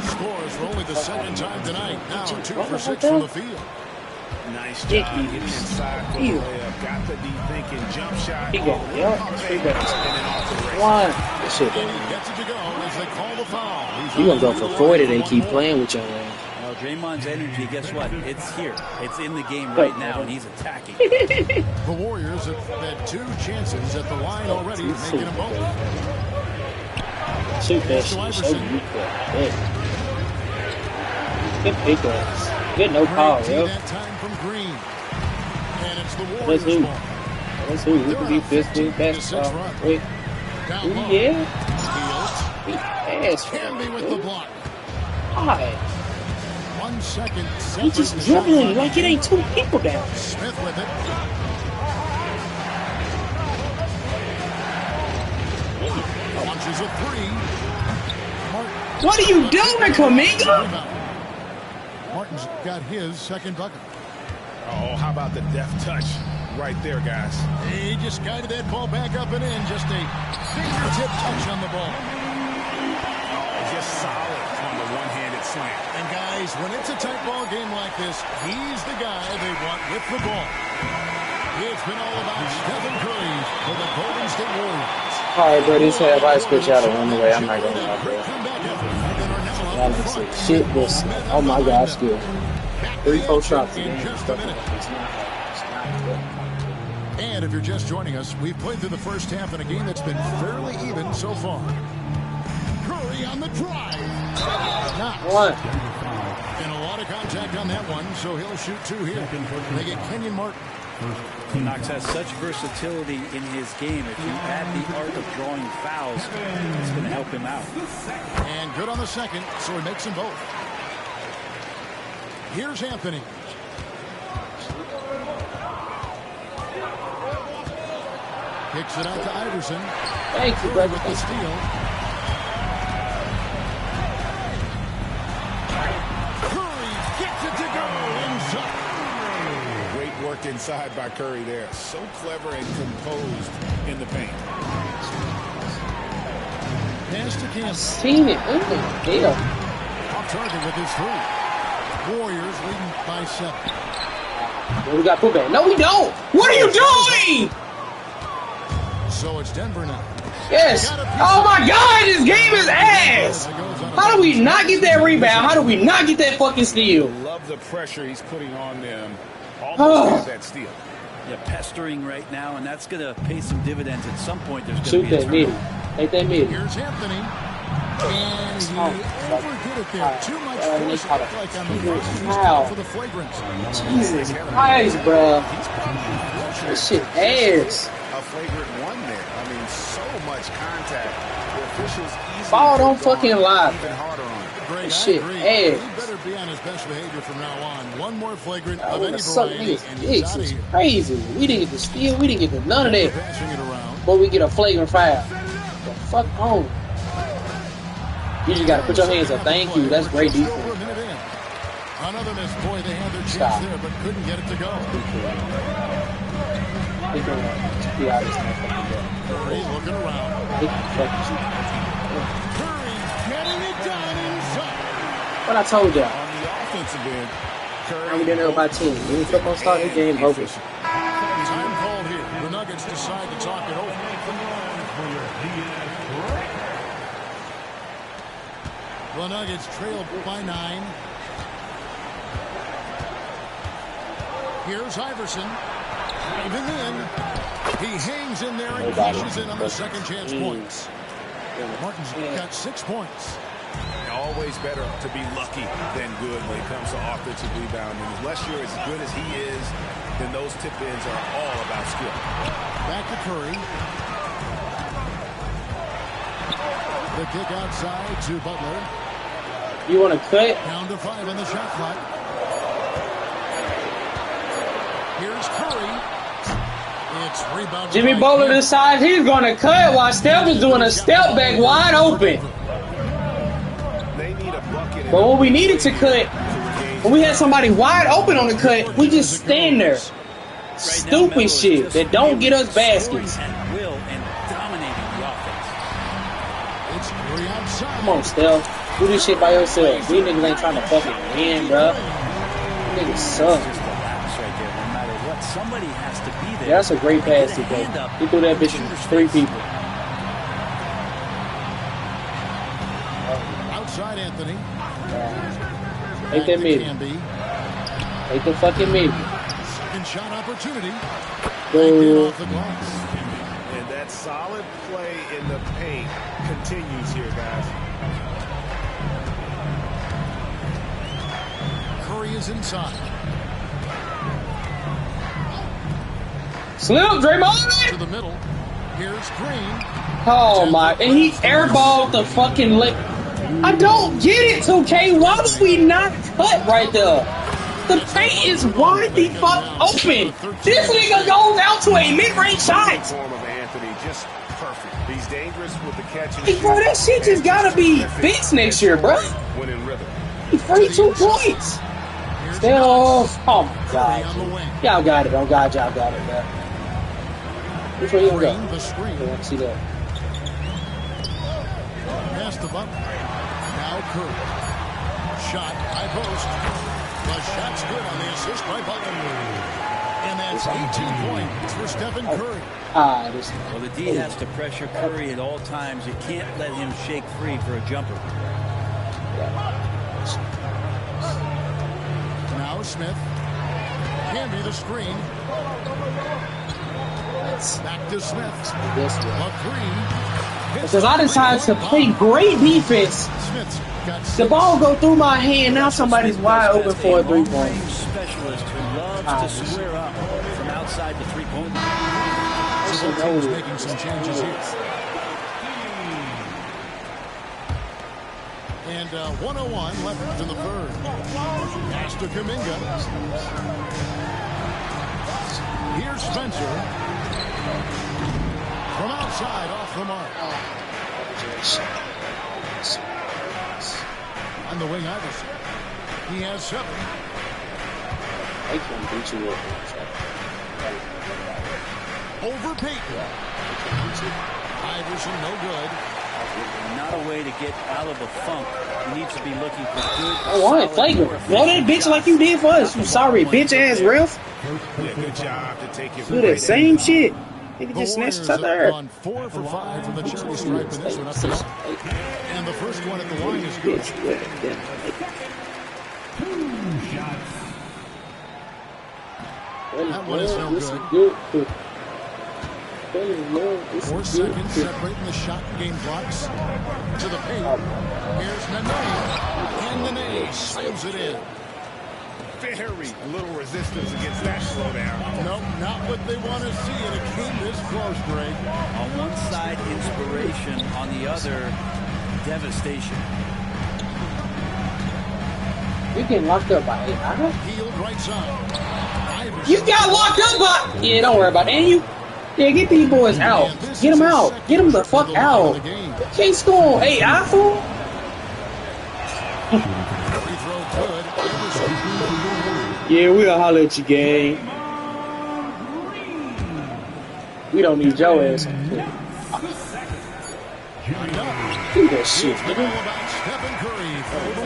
Scores for only the second time tonight. Now 2 for 6 from the field. Nice Dick job getting eaters. inside for the Ew. layup. Got the deep thinking jump shot. he got it. Yup. Three bags. And then off the race. One. That shit, And man. he gets it to go as they call the foul. He's You gonna go on for the 40 line they for keep one playing with your ass. Well, Draymond's energy, guess what? It's here. It's in the game right now, and he's attacking. The Warriors have had 2 chances at the line already, making them both. Shoot that shit. Show you quit. Yeah. Good pickups. Good no call, Great tee yo. that time from Green. And it's the Let's Warriors who. ball. Let's who. We can be 15 basketball. Wait. Down low. Yeah. Steals. He ass for Camby with the block. God. 1 second. He just dribbling like it ain't 2 people down. Smith with it. Launches a 3. What are you doing, Kuminga? Martin's got his second bucket. Oh, how about the deft touch right there, guys? He just guided that ball back up and in. Just a fingertip touch on the ball. Just solid on the one-handed slam. And guys, when it's a tight ball game like this, he's the guy they want with the ball. It's been all about Stephen Curry for the Golden State Warriors. All right, bro. This half I switch out of one way. I'm not going to lie, bro. Great comeback effort. And our Y'all didn't see shit this. Oh my gosh, still 3-4 shots. In just a minute. And if you're just joining us, we've played through the first half in a game that's been fairly even so far. Curry on the drive. Not One. and a lot of contact on that one, so he'll shoot 2 here. They get Kenyon Martin. Knox has such versatility in his game. If you add the art of drawing fouls, it's going to help him out. And good on the second, so he makes them both. Here's Anthony. Kicks it out to Iverson. Thank you, brother. With the steal. Curry gets it to go inside. Great work inside by Curry there. So clever and composed in the paint. Pass to Kansas. Seen it. What the hell? Off target with his 3. Warriors leading by 7. Well, we got putback. No, we don't. What are you doing? So it's Denver now. Yes. Oh my God, this game is ass. How do we not get that rebound? How do we not get that fucking steal? Love the pressure he's putting on them. Oh. Almost got that steal. Yeah, pestering right now, and that's going to pay some dividends at some point. There's going Shoot to be a that mid. turnover. Take that mid. Here's Anthony. And he overdid it there. Too much they force. caught Like on the it. first, he's Foul. called for the flagrant. Jesus Christ, bro. This shit ass. A flagrant 1 there. I mean, so much contact. The officials easily Ball don't picked on fucking lie. even harder on it. Greg, This I shit agree. ass. He better be on his best behavior from now on. One more flagrant I of would any have sucked variety, niggas' and he's dicks. out of It's here. crazy. We didn't get the steal. We didn't get the none of that. Passing it around. But we get a flagrant foul. The fuck on. You just gotta put your hands up. Thank you. That's great Just over defense. a minute in. Another miss. Boy, they had their chance Stop. there, but couldn't get it to go. He can be out of this motherfucking game. Curry looking around. He can fucking shoot. Curry getting it done inside. What I told y'all. On the offensive end, Curry. Now we didn't know about 10. We ain't fucking start the game hoping. Time called here. The Nuggets decide to talk it over. The Nuggets trail by 9. Here's Iverson. Driving in. He hangs in there and cashes in on the second chance points. Martin's got 6 points. Always better to be lucky than good when it comes to offensive rebounding. Unless you're as good as he is, then those tip-ins are all about skill. Back to Curry. The kick outside to Butler. You want to cut? Down to 5 on the shot clock. Here's Curry. It's rebounded. Jimmy by Butler Kemp. decides he's going to cut while Steph is doing a step back wide open. They need a bucket. But when we needed to cut, when we had somebody wide open on the cut, we just stand there. Stupid shit that don't get us baskets. At will and dominating the offense. It's Curry outside. Come on, Steph. Do this shit by yourself. These niggas ain't trying to fucking win, bro. These niggas suck. Just the lapse right there. No matter what, somebody has to be there. Yeah, that's a great pass to go. He threw that bitch to 3 people. Outside Anthony. Take that mid. Camby. Take the fucking mid. Second shot opportunity. Back in Go. off the glass. And that solid play in the paint continues here, guys. Curry is inside. Slip, Draymond! To the middle. Here's Green. Oh my, and he airballed the fucking lick. I don't get it, 2K. Why would we not cut right there? The paint is wide the fuck open. This nigga goes out to a mid-range shot. Form of Anthony, just perfect. He's dangerous with the catch and Hey, bro, that shit just gotta be fixed next year, bro. when in rhythm. He's 32 points. Here's Still, oh my Curry on the god. wing. Y'all got it. Oh god, y'all got it, bro. Which way you gonna Green, go? the screen. I want to see that. Pass to Butler. Now Curry. Shot, high post. The shot's good on the assist by Butler. And that's 18 points for Stephen Curry. Ah, this. Well, the D has to pressure Curry at all times. You can't let him shake free for a jumper. Now Smith. Can be the screen. Back to Smith. A three. Because I decided to play great defense. The ball go through my hand. Now somebody's wide open for a three-point. Specialist who loves to square up from outside the three-point. Teams making some changes here. And 1:01 left in the third. Pass to Kuminga. Here's Spencer. From outside, off the mark. On the wing, Iverson. He has 7. I can't beat you up. Over Payton. Iverson, no good. Not a way to get out of a funk. He needs to be looking for good. Oh, I flagrant. Blow that bitch like you did for us. You sorry bitch ass ref. Yeah, good job to take it. Do that same shit. He can just snatch each other. On 4 for 5 from the charity stripe in this one up to now. And the first one at the line is good. 2 shots. That one is no good. 4 seconds separating the shot game blocks to the paint. Here's Nene. And Nene slams it in. Very little resistance against that slowdown. Nope, not what they want to see, and it came this close, Greg. On one side, inspiration. On the other, devastation. You getting locked up by 8, huh? Healed right side. You got locked up by... Yeah, don't worry about it. And you... Yeah, get these boys out. Get them out. Get them the fuck out. You can't score on 8, iPhone. Yeah, we'll holler at you, gang. We don't need your ass. Do that shit, nigga.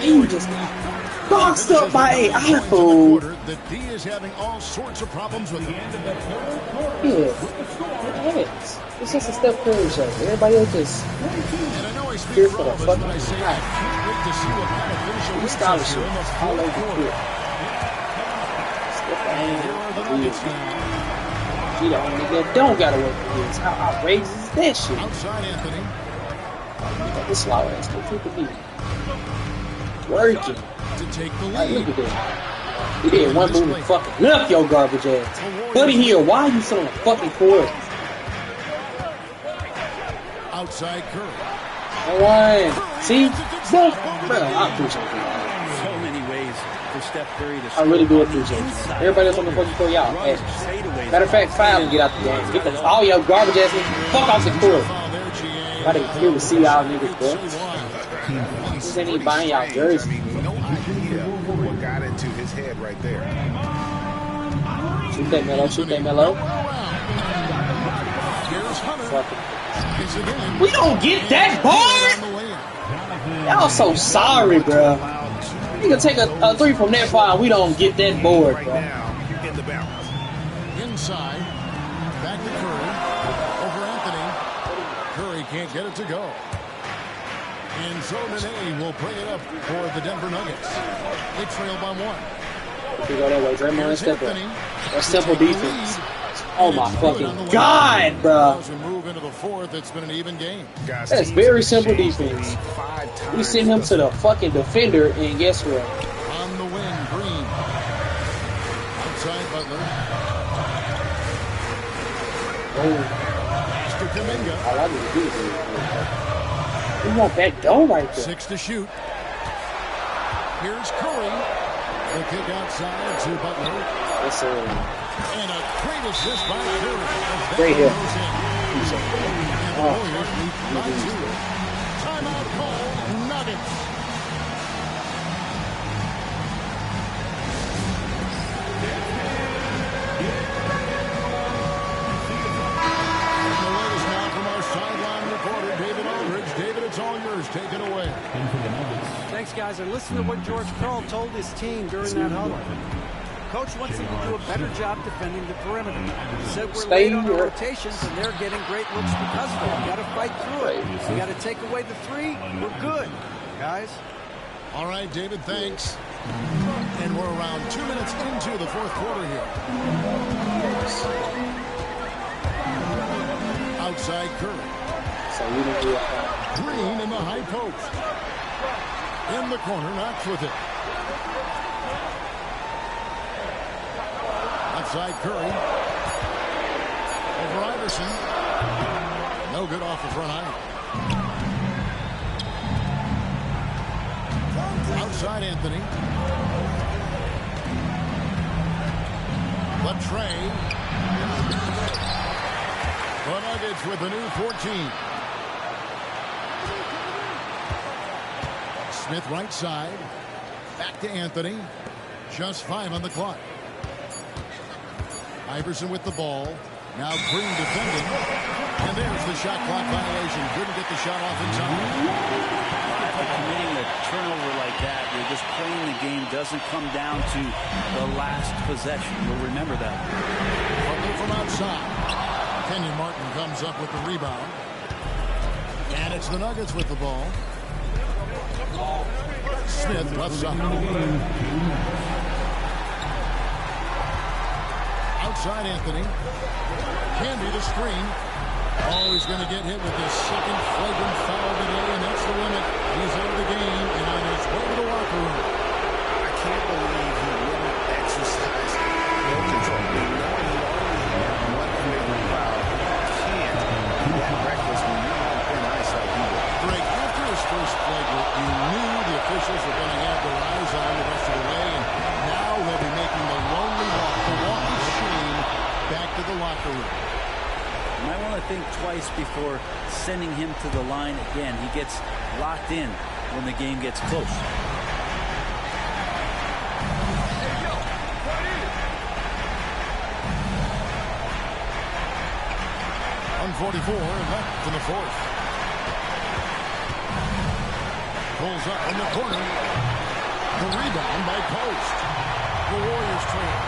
You just boxed up by 8, iPhone. The D is having all sorts of problems with the end of that. Yeah, it's just a Steph Curry show. Everybody else just here for the fucking high. We scholarship all over the field. He the only nigga that don't gotta work for this. How outrageous is that shit? Outside Anthony. This slow ass go keep the beat. Working. To take the Like, lead. look at that. He did one move and fucking left your garbage ass. Buddy here, why are you still on the fucking court? Outside Curry. One. See? Steph, bro, I appreciate it. So many ways for Steph Curry to I really do appreciate it. Everybody else on the fucking court, y'all. Matter of fact, foul and get out the game. Get the, all your garbage ass niggas, fuck off the court. Why they here to see y'all niggas, bro? This ain't even buying y'all jerseys. No idea what got into his head right there. Shoot that Melo, shoot that Melo. Fuck it. We don't get that board? Y'all so sorry, bro. You can take a 3 from that far and we don't get that board, bro. In the balance. Inside. Back to Curry. Over Anthony. Curry can't get it to go. And so Nene will bring it up for the Denver Nuggets. They trail by 1. If you go that way, Draymond, step up. That's simple defense. Oh my fucking God, bro. As we move into the fourth, it's been an even game. That's very simple defense. We send him to the fucking defender, and guess what? On the wing, Green. Outside Butler. Pass to Kuminga. All I need to do is we want that dough right there. 6 to shoot. Here's Curry. The kick outside to Butler. Yes, sir. And a great assist by Curry. Great hit. And the Warriors lead by 2. Timeout call, Nuggets. And the latest now from our sideline reporter, David Aldridge. David, it's all yours. Take it away. Thanks, guys. And listen to what George Karl told his team during that huddle. Coach wants them to do a better job defending the perimeter. He said we're late on the rotations, and they're getting great looks because of it. You got to fight through it. You got to take away the 3. We're good, guys. All right, David, thanks. And we're around 2 minutes into the fourth quarter here. Outside Curry. Green in the high post. In the corner, Knox with it. Outside Curry. Over Iverson. No good off the front height. Outside Anthony. Latrey. The Nuggets with a new 14. Smith right side. Back to Anthony. Just 5 on the clock. Iverson with the ball. Now Green defending. And there's the shot clock violation. Couldn't get the shot off in time. Committing a turnover like that, you're just playing the game, doesn't come down to the last possession. You'll remember that. Butler from outside. Kenyon Martin comes up with the rebound. And it's the Nuggets with the ball. Smith left side. Outside Anthony. Can be the screen. Oh, he's going to get hit with his second flagrant foul today, and that's the limit. He's out of the game and on his way to the locker room. I can't believe he wouldn't exercise no control. He already had one flagrant foul. You can't be that reckless when you're on thin ice like he was. Greg, after his first flagrant, you knew the officials were going to have their eyes on the rest of the way, and now they'll be making the lonely walk, the walk of shame, back to the locker room. You might want to think twice before sending him to the line again. He gets locked in when the game gets close. .144 left in the fourth. Pulls up in the corner. The rebound by Post. The Warriors trail.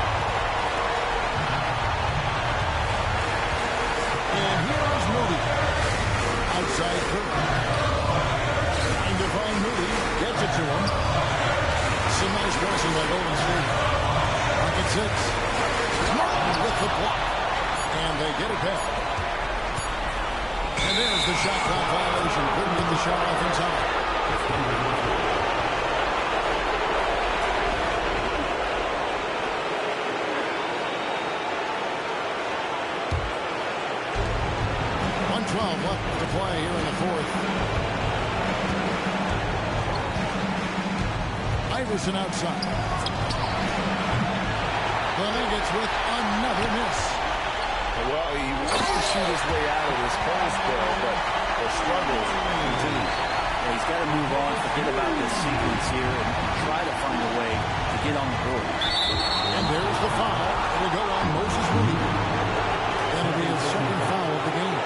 And here's Moody. Outside Curry. Trying to find Moody. Gets it to him. Some nice crossing by Golden State. Pocket 6. Martin with the block. And they get it back. And there's the shot clock violation. Couldn't get the shot off in time. .112 left to play here in the fourth. Iverson outside. The Nuggets with another miss. Well, he wants to shoot his way out of this cold spell, but the struggles continue. Yeah, he's got to move on, forget about this sequence here, and try to find a way to get on the board. And there's the foul. It'll go on Moses Moody. That'll be his second foul of the game.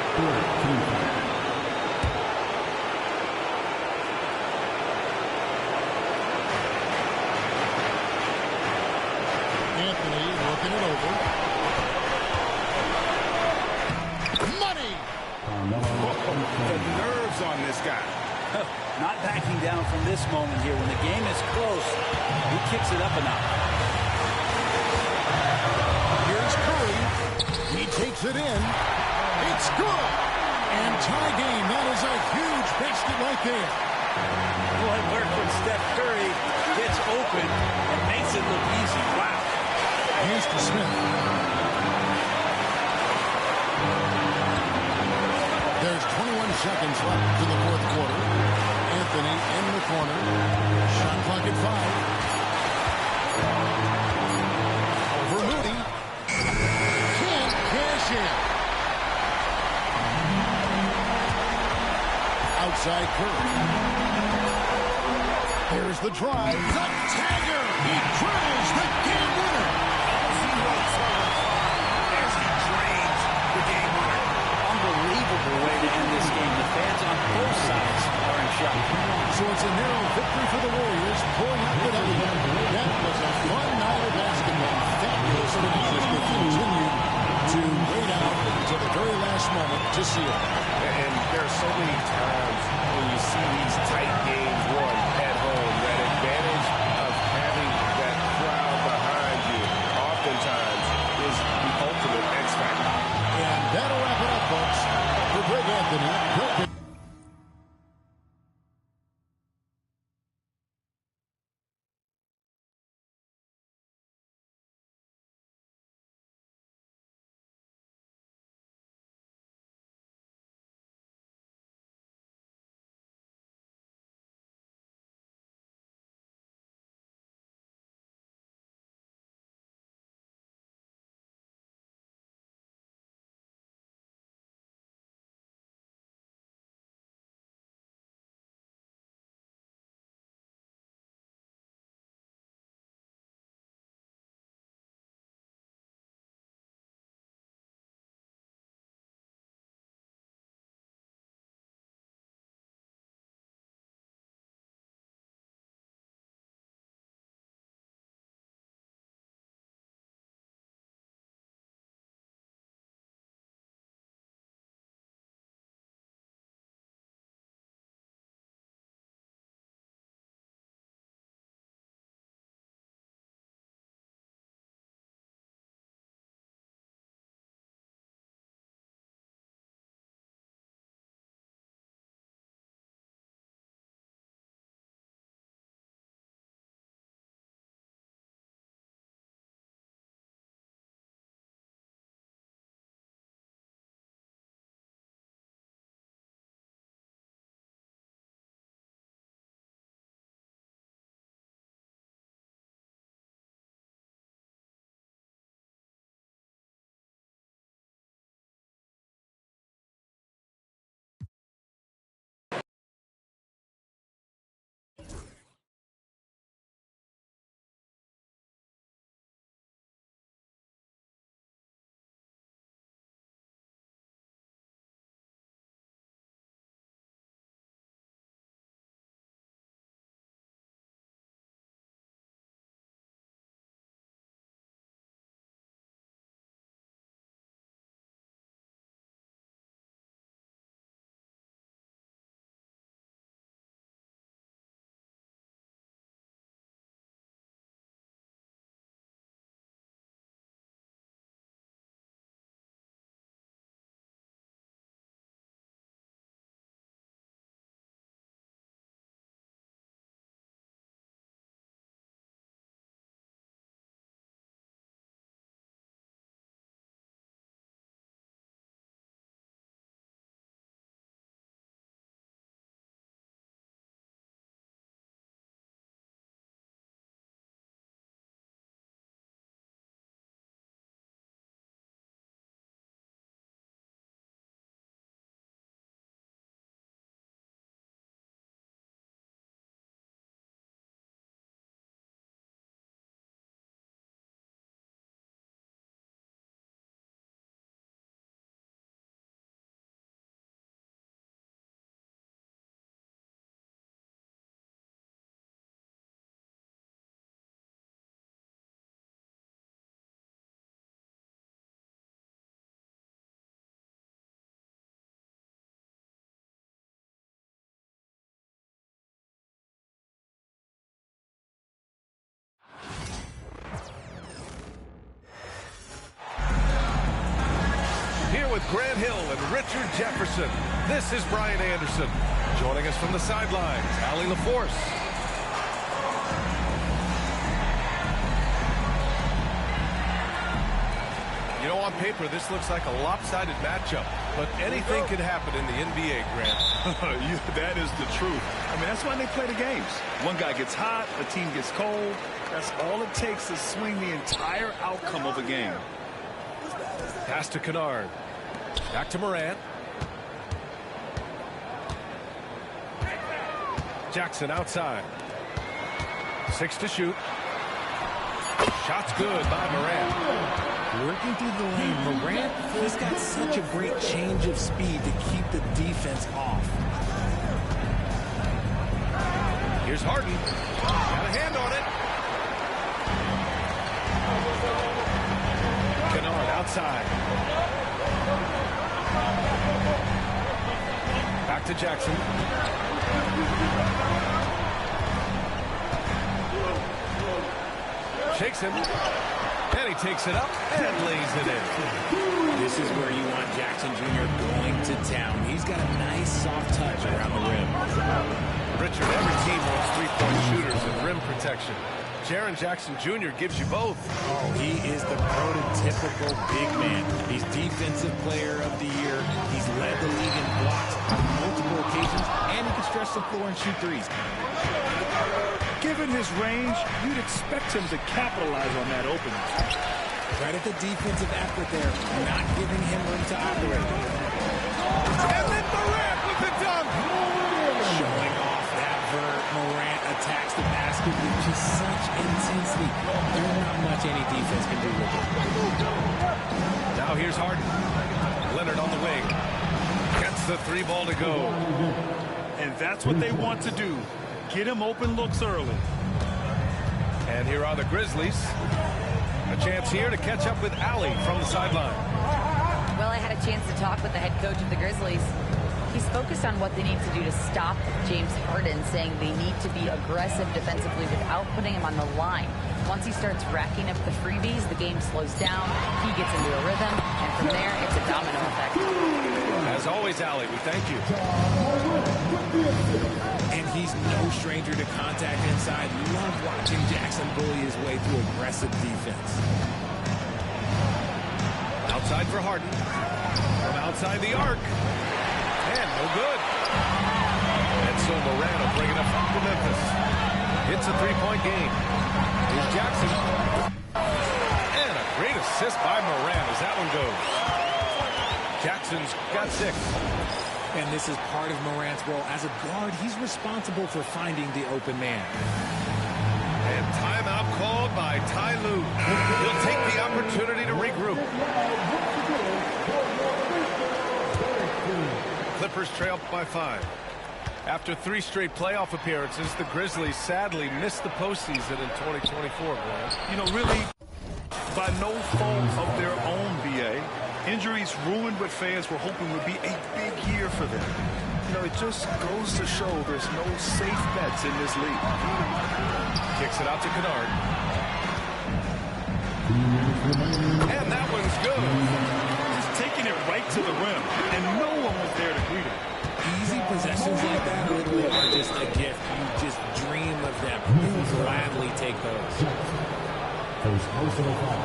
Anthony looking it over. The nerves on this guy. Not backing down from this moment here. When the game is close, he kicks it up a notch. Here's Curry. He takes it in. It's good. And tie game. That is a huge basket right there. Boy, work when Steph Curry gets open and makes it look easy. Wow. Here's to Smith. There's 21 seconds left in the fourth quarter. Anthony in the corner. Shot clock at 5. Over Moody. Can't cash in. Outside Curry. Here's the drive. The tagger. He drills the game winner. As he drains the game winner. Unbelievable way to end this game. The fans on both sides are in shock. So it's a narrow victory for the Warriors, pulling out the W. That was a fun night of basketball. Fabulous finishes will continue to wait out until the very last moment to see it. And there are so many times when you see these tight games won at home, Redick, Grant Hill and Richard Jefferson. This is Brian Anderson. Joining us from the sidelines, Allie LaForce. You know, on paper, this looks like a lopsided matchup, but anything could happen in the NBA, Grant. That is the truth. I mean, that's why they play the games. One guy gets hot, a team gets cold. That's all it takes to swing the entire outcome of a game. Pass to Kennard. Back to Morant. Jackson outside. 6 to shoot. Shot's good by Morant. Working through the lane, Morant, he's got such a great change of speed to keep the defense off. Here's Harden. Got a hand on it. Kennard outside. Back to Jackson. Shakes him. And he takes it up and lays it in. This is where you want Jackson Jr. going to town. He's got a nice soft touch around the rim. Richard, every team wants three-point shooters and rim protection. Jaren Jackson Jr. gives you both. Oh, he is the prototypical big man. He's Defensive Player of the Year. He's led the league in blocks on multiple occasions, and he can stretch the floor and shoot threes. Given his range, you'd expect him to capitalize on that opening. Credit the defensive effort there, not giving him room to operate. And then Morant with the dunk. Showing off that vert. Morant attacks the basket with just such intensity. There's not much any defense can do with it. Now here's Harden. Leonard on the wing. Gets the 3 ball to go. And that's what they want to do. Get him open looks early. And here are the Grizzlies. A chance here to catch up with Allie from the sideline. Well, I had a chance to talk with the head coach of the Grizzlies. He's focused on what they need to do to stop James Harden, saying they need to be aggressive defensively without putting him on the line. Once he starts racking up the freebies, the game slows down, he gets into a rhythm, and from there, it's a domino effect. As always, Allie, we thank you. And he's no stranger to contact inside. Love watching Jackson bully his way through aggressive defense. Outside for Harden. From outside the arc. And no good. And so Morant will bring it up for Memphis. Hits a 3-point game. Here's Jackson. And a great assist by Morant as that one goes. Jackson's got 6. And this is part of Morant's role. As a guard, he's responsible for finding the open man. And timeout called by Ty Lue. He'll take the opportunity to regroup. Clippers trail by 5. After 3 straight playoff appearances, the Grizzlies sadly missed the postseason in 2024, Brian. You know, really, by no fault of their own, BA. Injuries ruined what fans were hoping would be a big year for them. You know, it just goes to show there's no safe bets in this league. Kicks it out to Kennard. And that one's good. He's taking it right to the rim, and no one was there to greet him. Easy possessions like that literally are just a gift. You just dream of them. You gladly take those. First personal foul.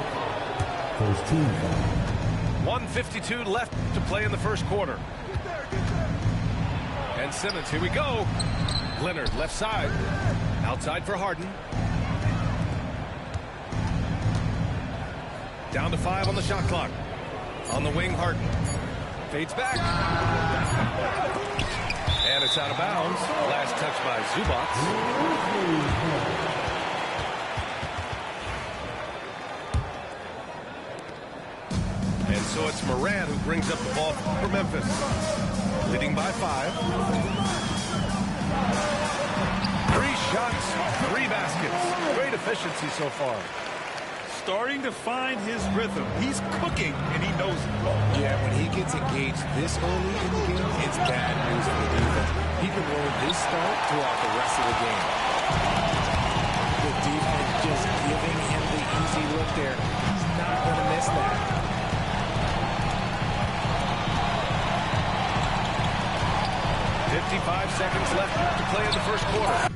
First team foul. 1:52 left to play in the first quarter. And Simmons, here we go. Leonard, left side. Outside for Harden. Down to 5 on the shot clock. On the wing, Harden. Fades back. And it's out of bounds. Last touch by Zubac. And so it's Morant who brings up the ball for Memphis. Leading by 5. 3 shots, 3 baskets. Great efficiency so far. Starting to find his rhythm. He's cooking, and he knows it. Yeah, when he gets engaged this early in the game, it's bad news for the defense. He can roll this start throughout the rest of the game. The defense just giving him the easy look there. He's not going to miss that. play in the first quarter.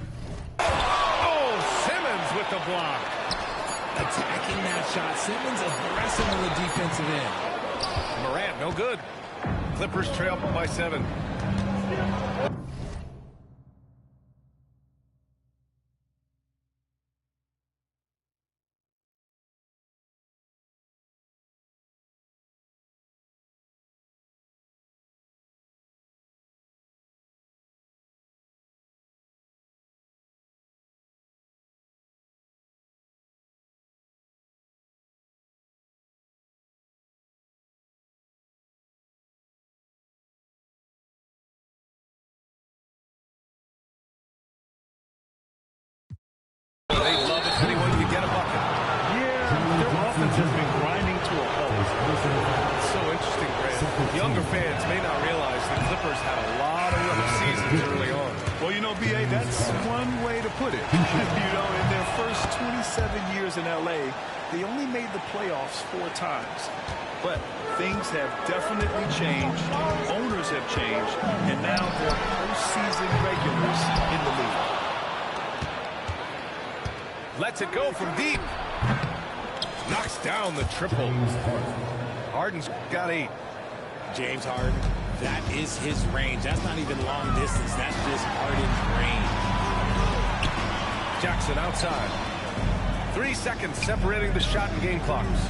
Oh, Simmons with the block. Attacking that shot. Simmons aggressive on the defensive end. Morant, no good. Clippers trail by 7. They love it. Anyone can get a bucket. Yeah, their offense has been grinding to a halt. It's so interesting, Grant. Younger fans may not realize the Clippers had a lot of rough seasons early on. Well, you know, B.A., that's one way to put it. You know, in their first 27 years in L.A., they only made the playoffs 4 times. But things have definitely changed. Owners have changed. And now they're postseason regulars in the league. Lets it go from deep. Knocks down the triple. Harden's got 8. James Harden, that is his range. That's not even long distance. That's just Harden's range. Jackson outside. 3 seconds separating the shot and game clocks.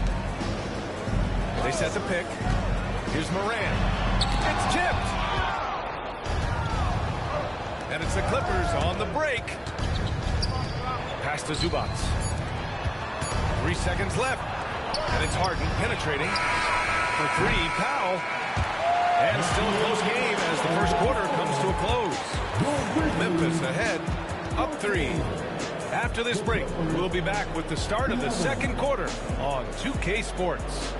They set the pick. Here's Morant. It's tipped. And it's the Clippers on the break. Pass to Zubac. 3 seconds left. And it's Harden penetrating. For 3, Powell. And still a close game as the first quarter comes to a close. Memphis ahead, up 3. After this break, we'll be back with the start of the second quarter on 2K Sports.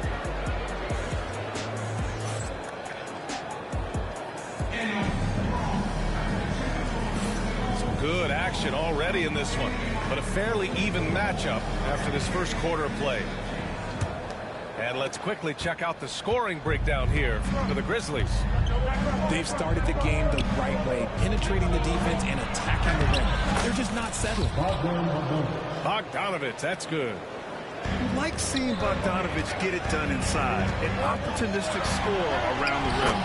Some good action already in this one, but a fairly even matchup after this first quarter of play. And let's quickly check out the scoring breakdown here for the Grizzlies. They've started the game the right way, penetrating the defense and attacking the rim. They're just not settling. Bogdanovich, that's good. You like seeing Bogdanovich get it done inside. An opportunistic score around the rim.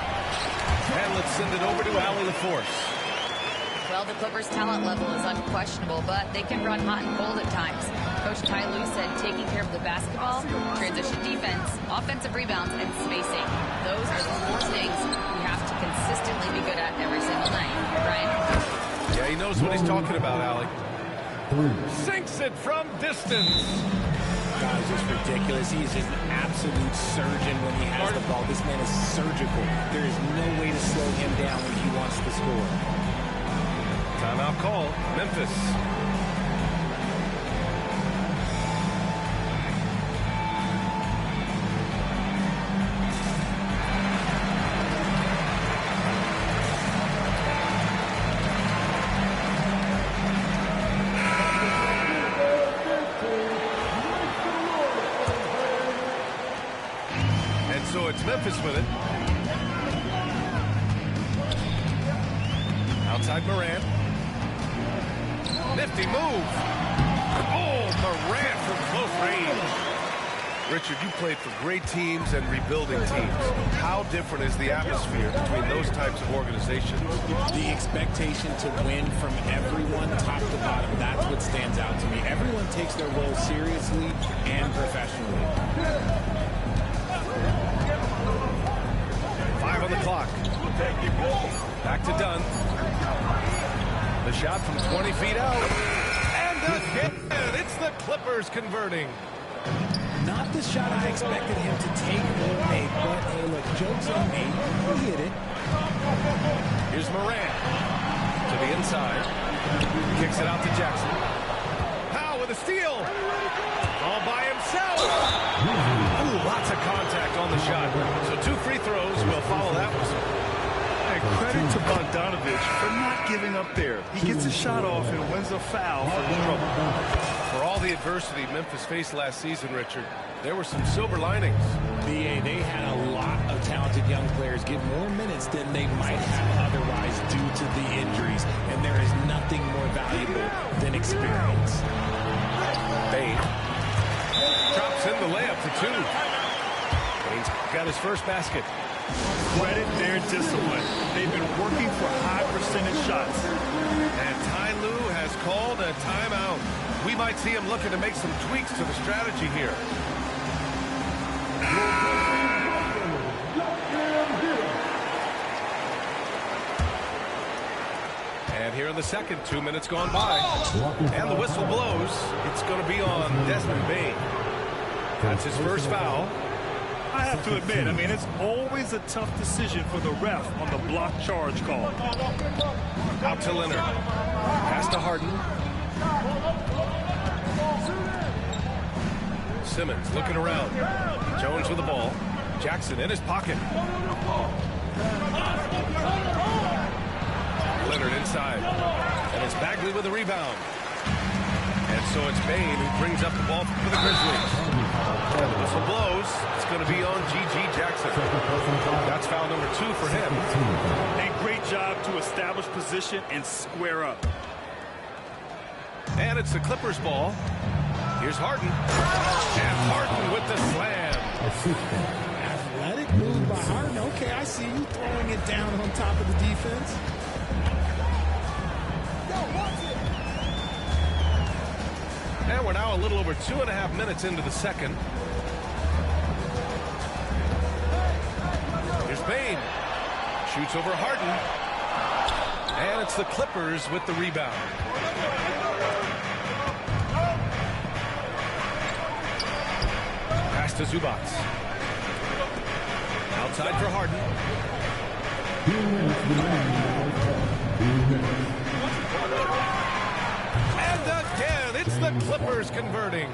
And let's send it over to Allie LaForce. Well, the Clippers' talent level is unquestionable, but they can run hot and cold at times. Coach Ty Lue said taking care of the basketball, transition defense, offensive rebounds, and spacing. Those are the 4 things we have to consistently be good at every single night. Brian? Yeah, he knows what he's talking about, Allie. Sinks it from distance. Guys, it's ridiculous. He's just an absolute surgeon when he has the ball. This man is surgical. There is no way to slow him down when he wants to score. Timeout call, Memphis. And so it's Memphis with it. Outside Morant. Nifty move. Oh, Morant from close range. Richard, you played for great teams and rebuilding teams. How different is the atmosphere between those types of organizations? The expectation to win from everyone, top to bottom, that's what stands out to me. Everyone takes their role seriously and professionally. 5 on the clock. Back to Dunn. The shot from 20 feet out. And again, it's the Clippers converting. Not the shot I expected him to take or make, but hey, look, joke's on me. He hit it. Here's Morant to the inside. Kicks it out to Jackson. Powell with a steal. All by himself. Ooh, lots of contact on the shot. So 2 free throws will follow that one. And credit to Bogdanovich for not giving up there. He gets a shot off and wins a foul for trouble. For all the adversity Memphis faced last season, Richard, there were some silver linings. BA, they had a lot of talented young players get more minutes than they might have otherwise due to the injuries, and there is nothing more valuable than experience. Bane drops in the layup for two. Bane's got his first basket. Credit their discipline. They've been working for high percentage shots. And Ty Lue has called a timeout. We might see him looking to make some tweaks to the strategy here. And here in the second, 2 minutes gone by. And the whistle blows. It's going to be on Desmond Bane. That's his first foul. I have to admit, I mean, it's always a tough decision for the ref on the block charge call. Out to Leonard. Pass to Harden. Simmons looking around. Jones with the ball. Jackson in his pocket. Leonard inside. And it's Bagley with the rebound. And so it's Bane who brings up the ball for the Grizzlies. Whistle blows. It's going to be on G.G. Jackson. That's foul number 2 for him. A great job to establish position and square up. And it's the Clippers ball. Here's Harden. And Harden with the slam. Athletic move by Harden. Okay, I see you throwing it down on top of the defense. And we're now a little over 2.5 minutes into the second. Here's Bane. Shoots over Harden. And it's the Clippers with the rebound. Pass to Zubac. Outside for Harden. And again, it's the Clippers converting.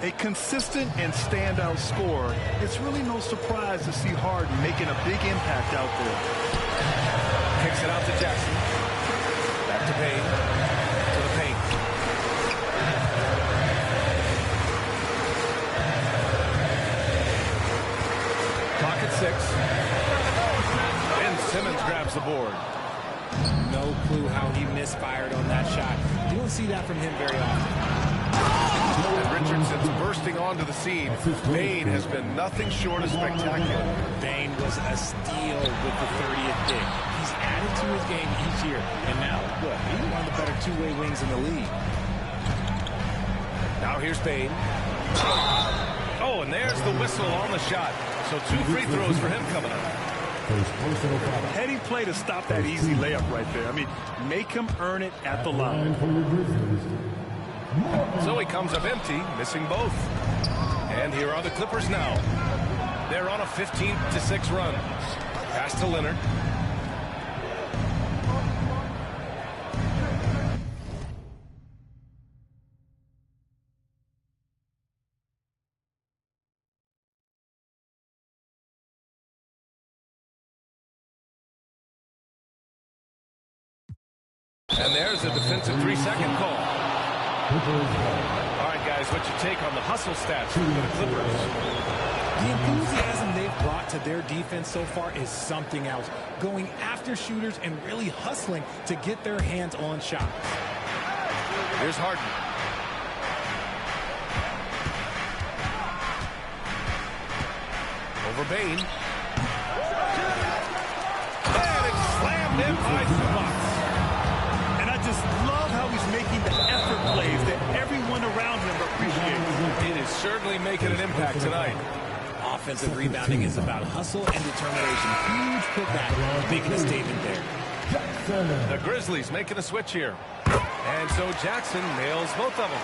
A consistent and standout scorer. It's really no surprise to see Harden making a big impact out there. Kicks it out to Jackson. Back to Bane. To the paint. Clock at 6. And Simmons grabs the board. No clue how he misfired on that shot. You don't see that from him very often. And Richardson's bursting onto the scene. Bane has been nothing short of spectacular. Bane was a steal with the 30th pick. He's added to his game each year. And now, look, he's one of the better two-way wings in the league. Now here's Bane. Oh, and there's the whistle on the shot. So 2 free throws for him coming up. Heady play to stop that easy layup right there. I mean, make him earn it at the line. So he comes up empty, missing both. And here are the Clippers now. They're on a 15-6 run. Pass to Leonard. And there's a defensive 3-second call. All right, guys, what's your take on the hustle stats for the Clippers? The enthusiasm they've brought to their defense so far is something else. Going after shooters and really hustling to get their hands on shots. Here's Harden. Over Bane. And it's slammed in by Zubac. Just love how he's making the effort plays that everyone around him appreciates. It is certainly making an impact tonight. Offensive rebounding is about hustle and determination. Huge putback, making a statement there. The Grizzlies making a switch here. And so Jackson nails both of them.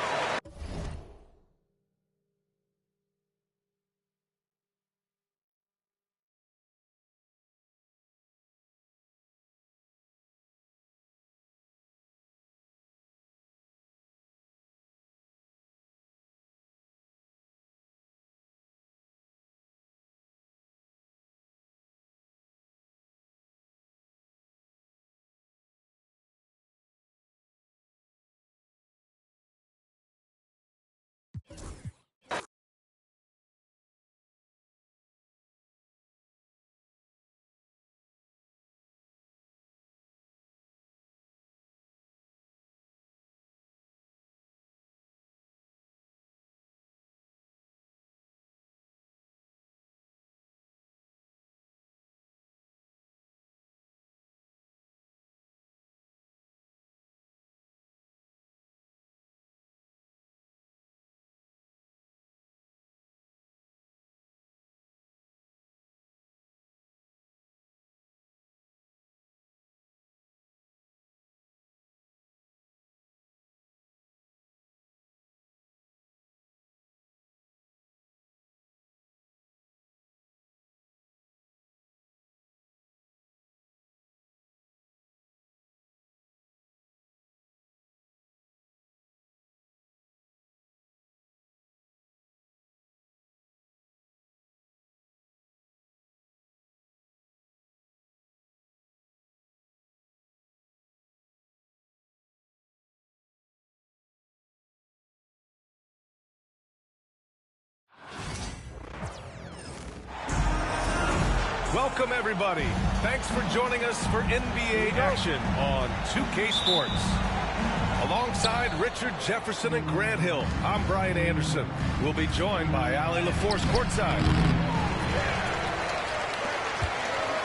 Welcome, everybody. Thanks for joining us for NBA action on 2K Sports. Alongside Richard Jefferson and Grant Hill, I'm Brian Anderson. We'll be joined by Allie LaForce courtside.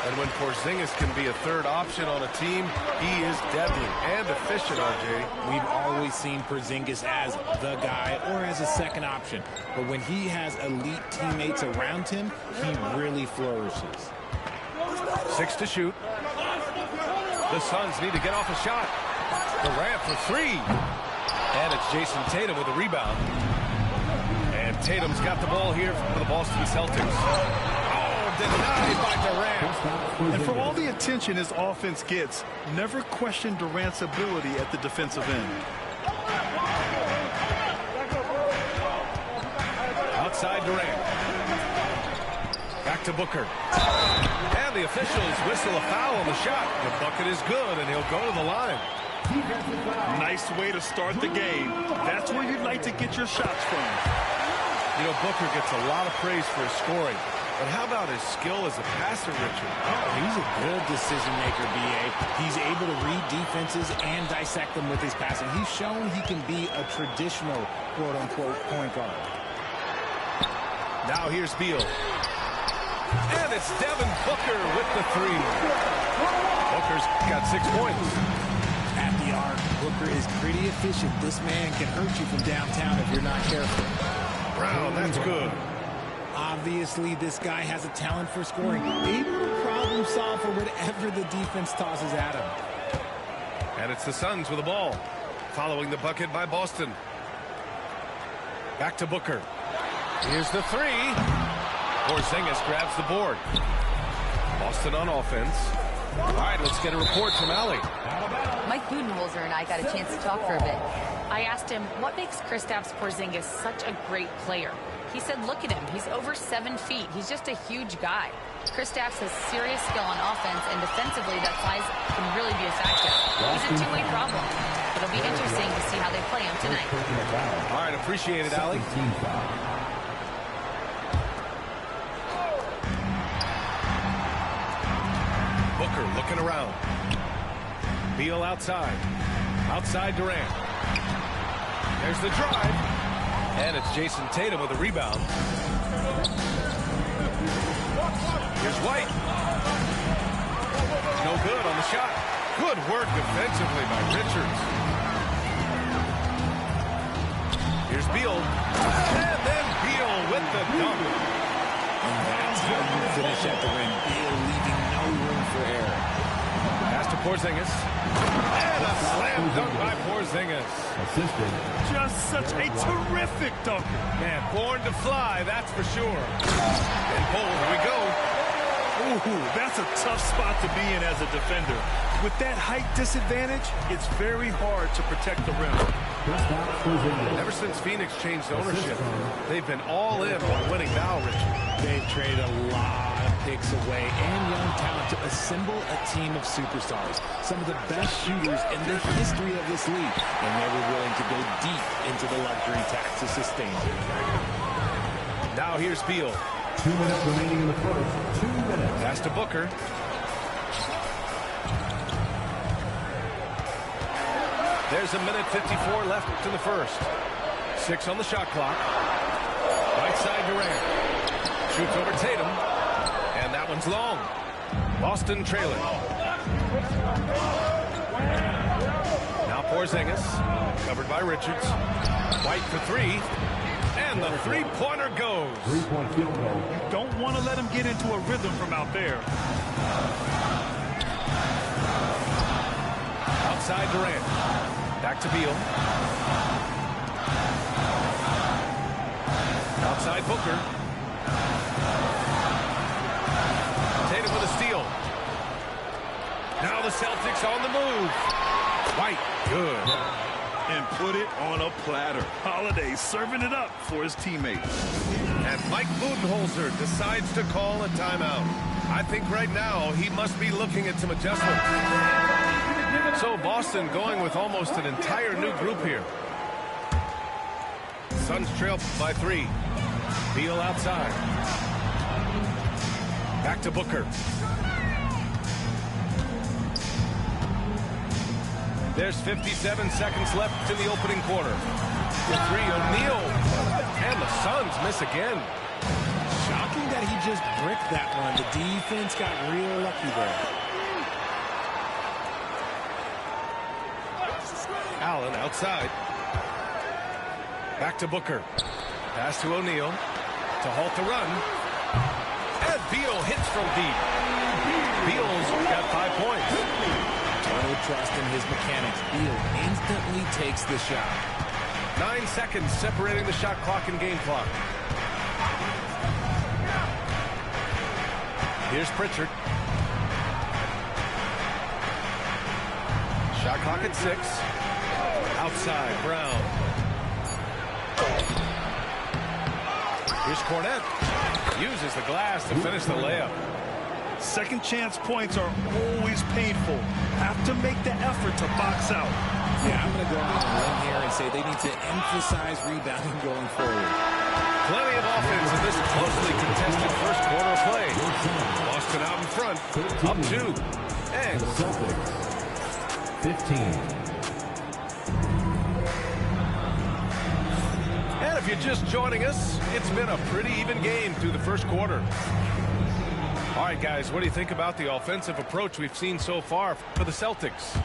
And when Porzingis can be a third option on a team, he is deadly and efficient, RJ. We've always seen Porzingis as the guy or as a second option. But when he has elite teammates around him, he really flourishes. 6 to shoot. The Suns need to get off a shot. Durant for 3. And it's Jason Tatum with a rebound. And Tatum's got the ball here for the Boston Celtics. Oh, denied by Durant. And for all the attention his offense gets, never question Durant's ability at the defensive end. Outside Durant. Back to Booker. And the officials whistle a foul on the shot. The bucket is good, and he'll go to the line. Nice way to start the game. That's where you'd like to get your shots from. You know, Booker gets a lot of praise for his scoring. But how about his skill as a passer, Richard? Oh, he's a good decision maker, B.A. He's able to read defenses and dissect them with his passing. He's shown he can be a traditional, quote-unquote, point guard. Now here's Beal. And it's Devin Booker with the 3. Booker's got 6 points. At the arc, Booker is pretty efficient. This man can hurt you from downtown if you're not careful. Brown, that's good. Obviously, this guy has a talent for scoring. Able to problem solve for whatever the defense tosses at him. And it's the Suns with the ball. Following the bucket by Boston. Back to Booker. Here's the 3. Porzingis grabs the board. Boston on offense. All right, let's get a report from Allie. Mike Budenholzer and I got a chance to talk for a bit. I asked him, what makes Kristaps Porzingis such a great player? He said, look at him. He's over 7 feet. He's just a huge guy. Kristaps has serious skill on offense, and defensively, that size can really be a factor. He's a two-way problem. It'll be interesting to see how they play him tonight. All right, appreciate it, Allie. Booker looking around. Beal outside. Outside Durant. There's the drive. And it's Jason Tatum with a rebound. Here's White. No good on the shot. Good work defensively by Richards. Here's Beal. And then Beal with the dunk. And that's how you finish at the rim. Beal leaving no room for error. Pass to Porzingis. And a slam dunk by Porzingis. Assisted. Just such a terrific dunker. Man, born to fly, that's for sure. And pull, here we go. Ooh, that's a tough spot to be in as a defender. With that height disadvantage, it's very hard to protect the rim. Ever since Phoenix changed ownership, they've been all in on winning now, Richard. They've traded a lot of picks away and young talent to assemble a team of superstars. Some of the best shooters in the history of this league. And they were willing to go deep into the luxury tax to sustain it. Now here's Beal. 2 minutes remaining in the first. 2 minutes. Pass to Booker. There's 1:54 left in the first. 6 on the shot clock. Right side Durant. Shoots over Tatum. And that one's long. Boston trailing. Now Porzingis. Covered by Richards. White for three. And the three-pointer goes. 3-point field goal. You don't want to let him get into a rhythm from out there. Outside Durant. Back to Beal. Outside Booker. Tatum with a steal. Now the Celtics on the move. White, good. And put it on a platter. Holiday serving it up for his teammates. And Mike Budenholzer decides to call a timeout. I think right now he must be looking at some adjustments. So Boston going with almost an entire new group here. Suns trail by 3. Beal outside. Back to Booker. There's 57 seconds left in the opening quarter. The three, O'Neal. And the Suns miss again. Shocking that he just bricked that one. The defense got real lucky there. Allen outside. Back to Booker. Pass to O'Neal to halt the run. And Beal hits from deep. Beal's got 5 points. Total trust in his mechanics. Beal instantly takes the shot. 9 seconds separating the shot clock and game clock. Here's Pritchard. Shot clock at 6. Outside, Brown. Here's Cornette. Uses the glass to finish the layup. Second chance points are always painful. Have to make the effort to box out. Yeah, I'm going to go out on a limb here and say they need to emphasize rebounding going forward. Plenty of offense in this closely contested first quarter of play. Boston out in front, up 2. And the Celtics, 15. And if you're just joining us, it's been a pretty even game through the first quarter. All right, guys, what do you think about the offensive approach we've seen so far for the Celtics?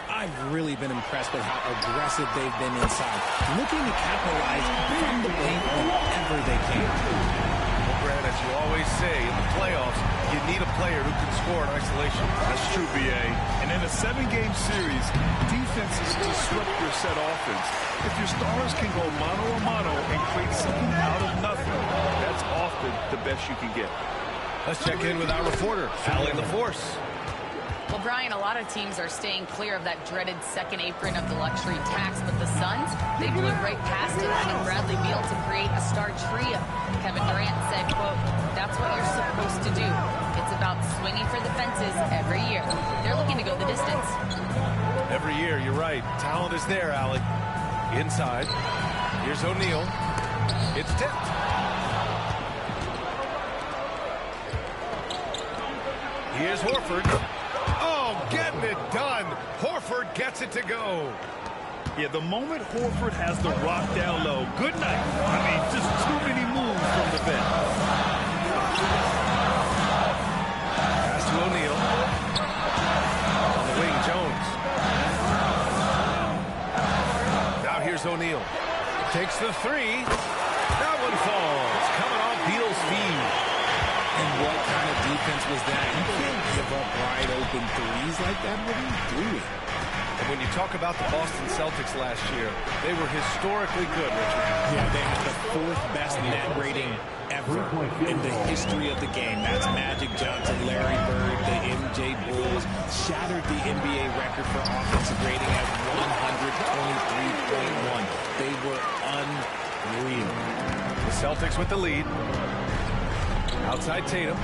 I've really been impressed with how aggressive they've been inside, looking to capitalize from the paint whenever they can. Well, Brad, as you always say, in the playoffs, you need a player who can score in isolation. That's true, B.A. And in a 7-game series, defenses disrupt your set offense. If your stars can go mano-a-mano and create something out of nothing, that's often the best you can get. Let's check in with our reporter, Allie LaForce. Well, Brian, a lot of teams are staying clear of that dreaded second apron of the luxury tax, but the Suns, they blew right past it, adding Bradley Beal to create a star trio. Kevin Durant said, quote, "That's what you're supposed to do. It's about swinging for the fences every year." They're looking to go the distance. Every year, you're right. Talent is there, Allie. Inside. Here's O'Neal. It's tipped. Here's Horford. Oh, getting it done. Horford gets it to go. Yeah, the moment Horford has the rock down low, good night. I mean, just too many moves from the bench. Pass to O'Neal. On the wing, Jones. Now here's O'Neal. Takes the 3. That one falls. Coming off Beal's feed. And what kind of defense was that? You can't give up wide open threes like that. What are you doing? And when you talk about the Boston Celtics last year, they were historically good, Richard. Yeah, they had the 4th best net rating ever in the history of the game. That's Magic Johnson, Larry Bird, the MJ Bulls. Shattered the NBA record for offensive rating at 123.1. They were unreal. The Celtics with the lead. Outside Tatum.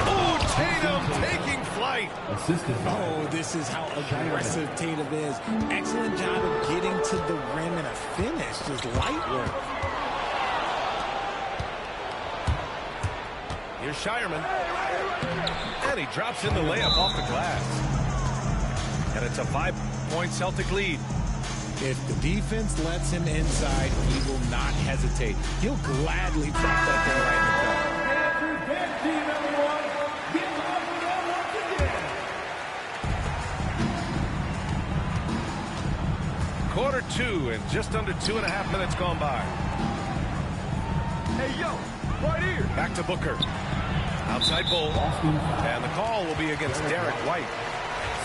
Oh, Tatum taking flight. Oh, this is how aggressive Tatum is. Excellent job of getting to the rim and a finish. Just light work. Here's Shireman. And he drops in the layup off the glass. And it's a 5-point Celtic lead. If the defense lets him inside, he will not hesitate. He'll gladly drop that thing right in the cup. Quarter 2 and just under 2.5 minutes gone by. Hey, yo, right here. Back to Booker. Outside Bull. And the call will be against Derek White.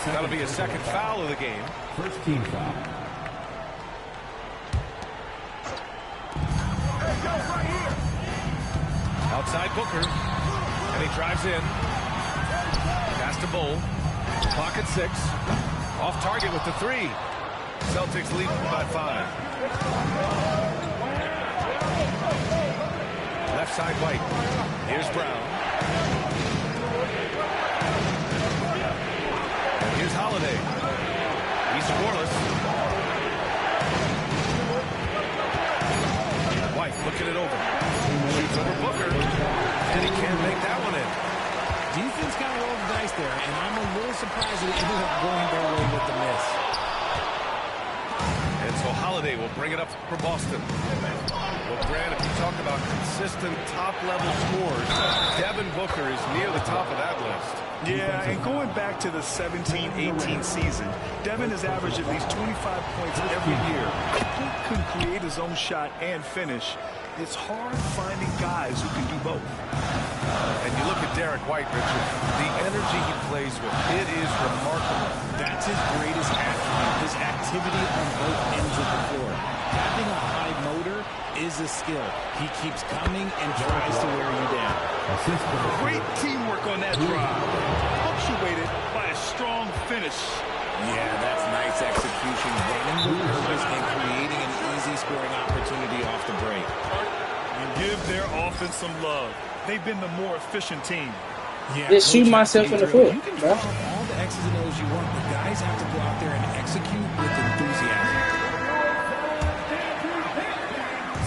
That'll be his second foul of the game. First team foul. Outside Booker. And he drives in. Pass to Bull. Clock at 6. Off target with the 3. Celtics lead by 5. Left side White. Here's Brown. And here's Holiday. He's scoreless. White looking it over. Shoots over Booker. And he can't make that one in. Defense got to roll the dice there, and I'm a little surprised that it ended up going their way with the miss. And so Holiday will bring it up for Boston. Well, Grant, if you talk about consistent top-level scores, Devin Booker is near the top of that list. Yeah, and going back to the 17-18 season, Devin has averaged at least 25 points every year. He could create his own shot and finish. It's hard finding guys who can do both. And you look at Derek White, Richard, the energy he plays with, it is remarkable. That's his greatest attribute, his activity on both ends of the floor. Having a high motor is a skill. He keeps coming and tries to wear you down. Great teamwork on that drive, punctuated by a strong finish. Yeah, that's nice execution. Running with purpose and creating an easy scoring opportunity off the break. And give their offense some love. They've been the more efficient team. Yeah, Just shoot myself in the foot. You can draw all the X's and O's you want, but guys have to go out there and execute with enthusiasm.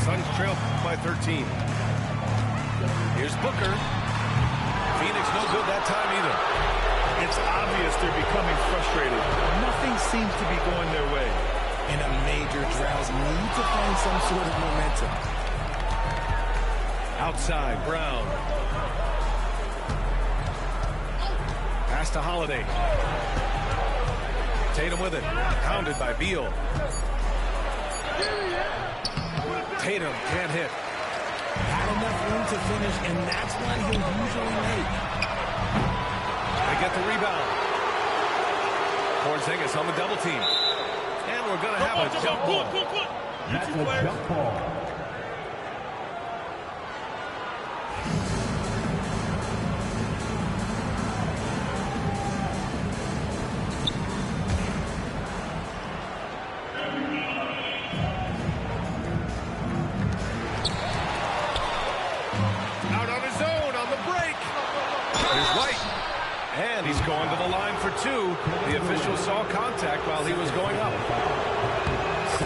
Suns trail by 13. Here's Booker. Phoenix no good that time either. It's obvious they're becoming frustrated. Nothing seems to be going their way. In a major drought, need to find some sort of momentum. Outside, Brown. Pass to Holiday. Tatum with it. Pounded by Beal. Tatum can't hit. Had enough room to finish, and that's what he'll usually make. They get the rebound. Porzingis on the double team. And we're going to have a jump ball. That's a jump ball. Out on his own on the break. Here's White. And he's going to the line for 2. The official saw contact while he was going up.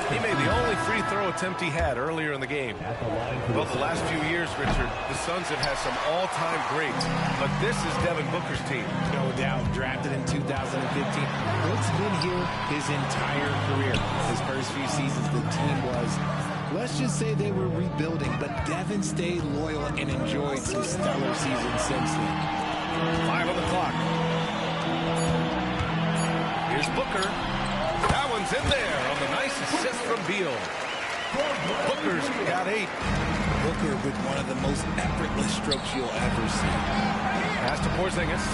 He made the only free throw attempt he had earlier in the game. Well, the last few years, Richard, the Suns have had some all-time greats. But this is Devin Booker's team. No doubt, drafted in 2015. What's been here his entire career. His first few seasons, the team was, let's just say they were rebuilding, but Devin stayed loyal and enjoyed some stellar seasons since then. 5 on the clock. Here's Booker. That one's in there on the nice assist from Beal. Booker's got 8. Booker with one of the most effortless strokes you'll ever see. Pass to Porzingis.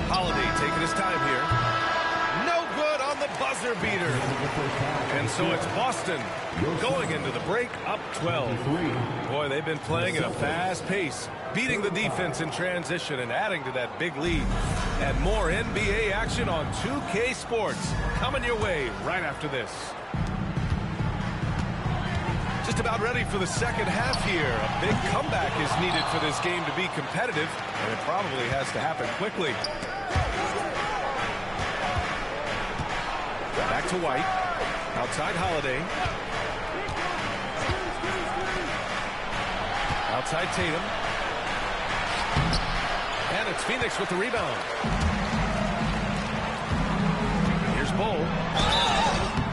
Holiday taking his time here. No good on the buzzer beater. And so it's Boston going into the break up 12. Boy, they've been playing at a fast pace, beating the defense in transition and adding to that big lead. And more NBA action on 2K Sports coming your way right after this. Just about ready for the second half here. A big comeback is needed for this game to be competitive, and it probably has to happen quickly. Back to White. Outside Holiday. Outside Tatum. And it's Phoenix with the rebound. Here's Bull.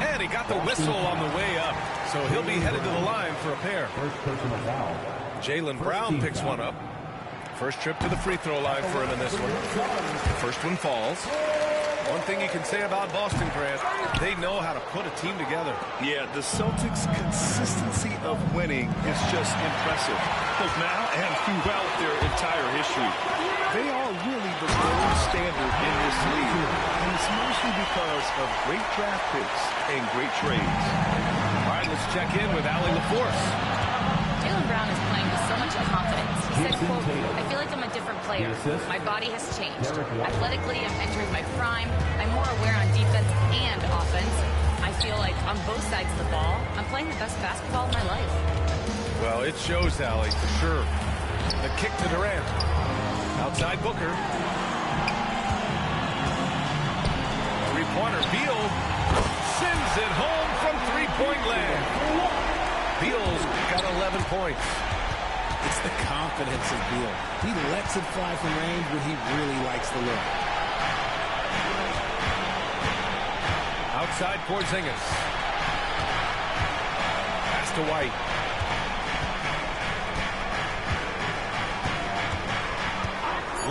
And he got the whistle on the way up. So he'll be headed to the line for a pair. Jaylen Brown picks one up. First trip to the free throw line for him in this one. First one falls. One thing you can say about Boston, Grant, they know how to put a team together. Yeah, the Celtics' consistency of winning is just impressive. Both now and throughout their entire history. They are really the gold standard in this league. And it's mostly because of great draft picks and great trades. All right, let's check in with Allie LaForce. Jaylen Brown is playing with so much confidence. He said, quote, I feel like I'm a different player. My body has changed. Athletically, I'm entering my prime. I'm more aware on defense and offense. I feel like on both sides of the ball, I'm playing the best basketball of my life. Well, it shows, Allie, for sure. The kick to Durant. Outside Booker. Three-pointer. Beal sends it home from three-point land. Beal's got 11 points. It's the confidence of Beal. He lets it fly from range when he really likes the look. Outside Porzingis. Pass to White.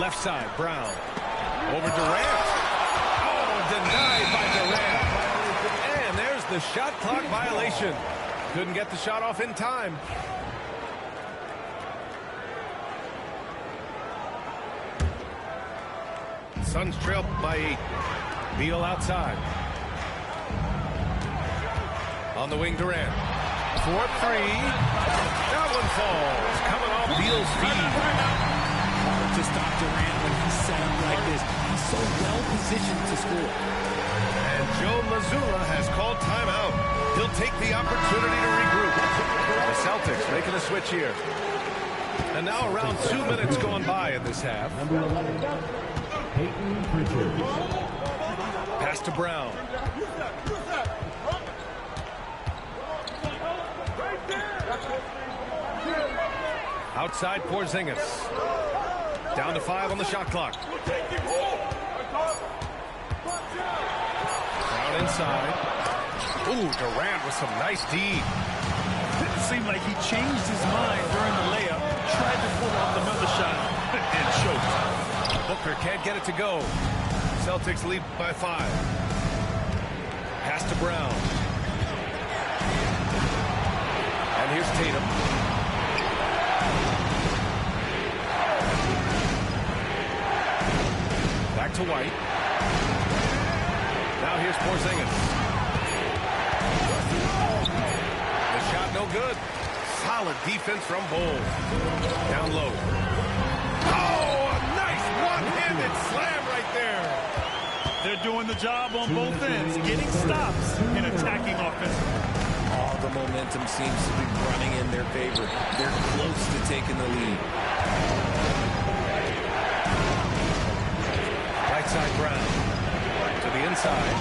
Left side, Brown. Over Durant. Oh, denied by Durant. And there's the shot clock violation. Couldn't get the shot off in time. Suns trail by 8. Beal outside. On the wing, Durant. 4-3. That one falls. Coming off Beal's feet. To stop Durant when he's set up like this. He's so well positioned to score. And Joe Mazzulla has called timeout. He'll take the opportunity to regroup. The Celtics making a switch here. And now around 2 minutes going by in this half. Number 11, Peyton Pritchard. Pass to Brown. Outside Porzingis. Down to 5 on the shot clock. Brown inside. Ooh, Durant with some nice D. It seemed like he changed his mind during the layup, tried to pull off another shot, and choked. Booker can't get it to go. Celtics lead by 5. Pass to Brown. And here's Tatum. Back to White. Now here's Porzingis. The shot no good. Solid defense from Bull. Down low. Oh, a nice one-handed slam right there. They're doing the job on both ends, getting stops and attacking offensively. All the momentum seems to be running in their favor. They're close to taking the lead. Right side Brown. To the inside.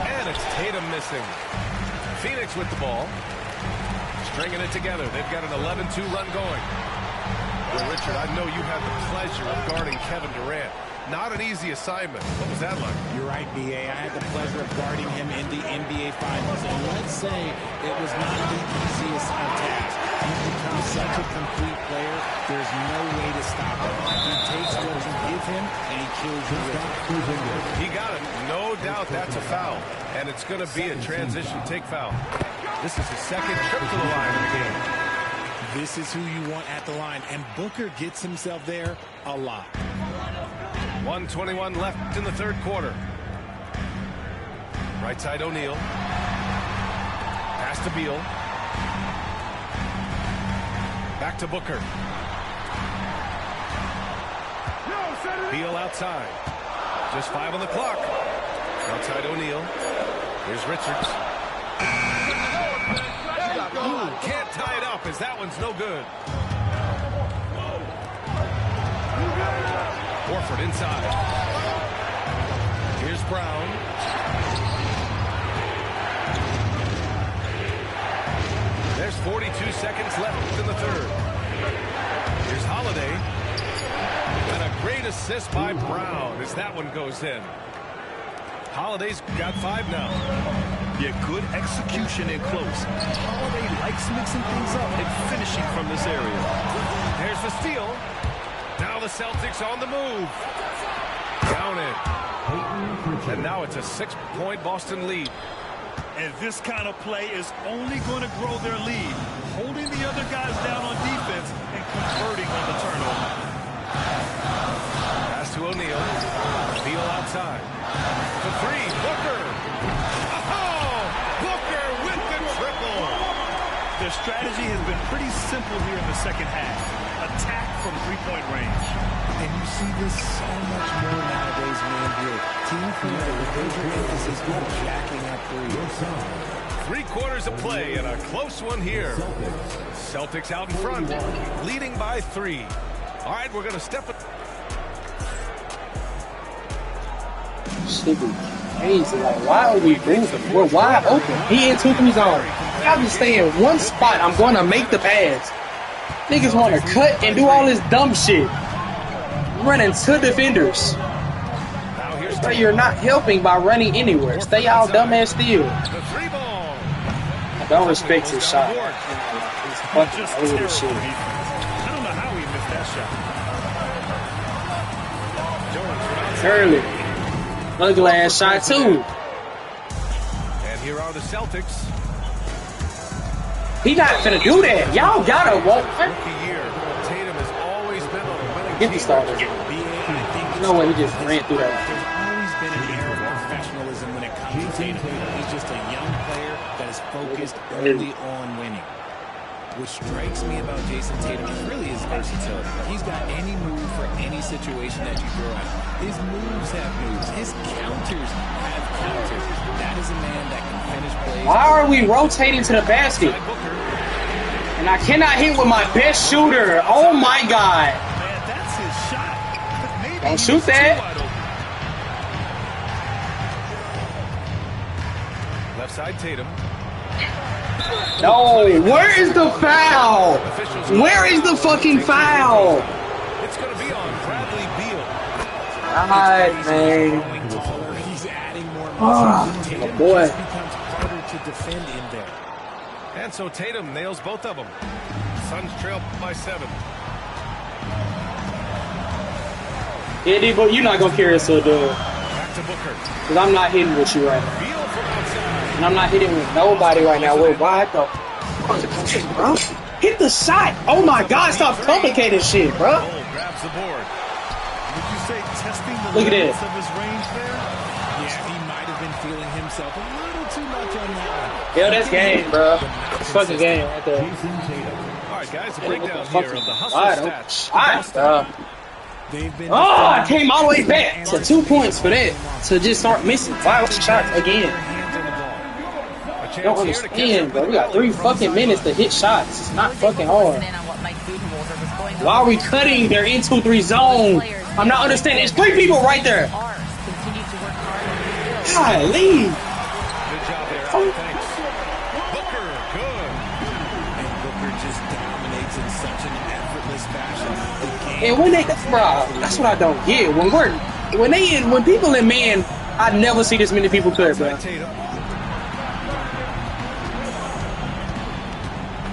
And it's Tatum missing. Phoenix with the ball. Stringing it together. They've got an 11-2 run going. Well, Richard, I know you had the pleasure of guarding Kevin Durant. Not an easy assignment. What was that like? You're right, B.A. I had the pleasure of guarding him in the NBA Finals. And let's say it was not the easiest of tasks. He's become such a complete player, there's no way to stop him. He takes what you give him, and he kills you with it. He got it. No doubt that's a foul. And it's going to be a transition take foul. This is his second trip to the line in the game. This is who you want at the line, and Booker gets himself there a lot. 1:21 left in the third quarter. Right side O'Neal. Pass to Beal. Back to Booker. Beal outside. Just 5 on the clock. Outside O'Neal. Here's Richards. Ooh, can't as that one's no good. Horford inside. Here's Brown. There's 42 seconds left in the third. Here's Holiday. And a great assist by Brown as that one goes in. Holiday's got 5 now. Yeah, good execution in close. Holiday likes mixing things up and finishing from this area. There's the steal. Now the Celtics on the move. Down it. And now it's a 6-point Boston lead. And this kind of play is only going to grow their lead. Holding the other guys down on defense and converting on the turnover. Pass to O'Neal. Beal outside. For 3, Booker. Oh! Booker with the triple. Their strategy has been pretty simple here in the second half. Attack from 3-point range. And you see this so much more nowadays, man. Here, team plays with major emphasis on jacking up threes. 3 quarters of play and a close one here. Celtics out in front, leading by 3. All right, we're going to step it. Shit be crazy. Like, why are we moving? We're wide open. He in 2-3 zone. Y'all just stay in one spot. I'm going to make the pass. Niggas want to cut and do all this dumb shit. Running to defenders. But you're not helping by running anywhere. Stay out dumbass still. I don't respect his shot. He's fucking over the shit. I don't know how he missed that shot. Jones Early. Ugly ass shot too. And here are the Celtics. He not finna do that. Y'all gotta walk. Rookie year. Tatum has always been on a winning Get the starter. No way he just ran through that. There's always been an air of professionalism when it comes to Tatum. He's just a young player that is focused only on winning. What strikes me about Jason Tatum is really his versatility. He's got any move for any situation that you throw at him. His moves have moves. His counters have counters. That is a man that can finish plays. Why are we rotating to the basket? And I cannot hit with my best shooter. Oh my God. Man, that's his shot. Maybe Don't shoot that. Left side Tatum. No, where is the foul? Where is the fucking foul? It's going to be on Bradley Beal. God, man. He's adding more Oh, boy. It becomes harder to defend in there. And so Tatum nails both of them. Suns trail by 7. Eddie, but you're not going to carry us to a dub. Back to Booker. Because I'm not hitting with you right now. Beal from outside. And I'm not hitting with nobody right now. We're wide though. Bro, hit the shot. Oh my God, stop complicating shit, bro. Cole grabs the board. Would you say testing the Look at limits this. of his range there? Yeah, he might have been feeling himself a little too much on that one. Yo, that's game, bro. It's fucking game right there. All right, guys, a breakdown here of the hustle Wide stats. open. Bro. They've been Oh, I came all the way back to 2 points for that. To just start missing 5 shots again. A Don't chance here to catch understand, up bro. with We got 3 fucking minutes to hit shots. It's not fucking hard. Why are we cutting? They're in 2-3 zone. I'm not understanding. There's 3 people right there. God, leave. Good job there, Allen. Thanks. Booker, good. And Booker just dominates in such an effortless fashion. The game And when they, bro, that's what I don't get. When people in man, I never see this many people cut, bro. Tatum.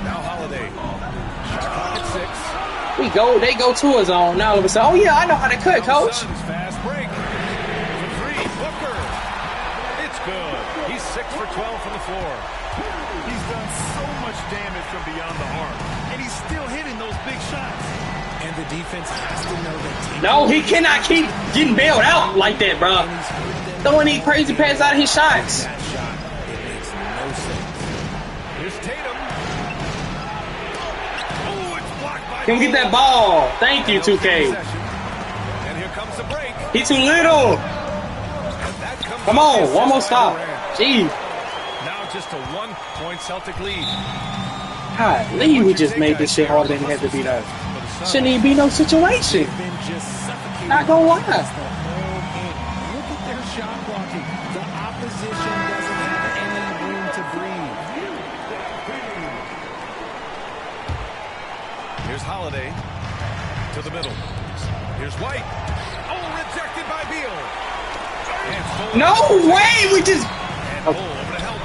Now Holiday. Shot clock at 6. They go to a zone. Now all of a sudden, oh yeah, I know how to cut, coach. Suns fast break. For 3, Booker. It's good. He's 6 for 12 from the floor. He's done so much damage from beyond the arc, and he's still hitting those big shots. and the defense has to know that. No, he cannot keep getting bailed out like that, bro. Throwing these crazy passes out of his shots. That shot, it makes no sense. Here's Tatum. Oh, it's blocked by Can we get that ball? Thank you, 2K. And here comes the break. He too little. Come on, one more stop. Jeez. Now just a 1-point Celtic lead. Golly, we just made this shit harder than it had to be done. Shouldn't even be no situation. Not gonna lie. Look at their shot blocking. The opposition doesn't have any room to breathe. Here's Holiday to the middle. Here's White. Oh, rejected by Beal. No way! We just. Over to help.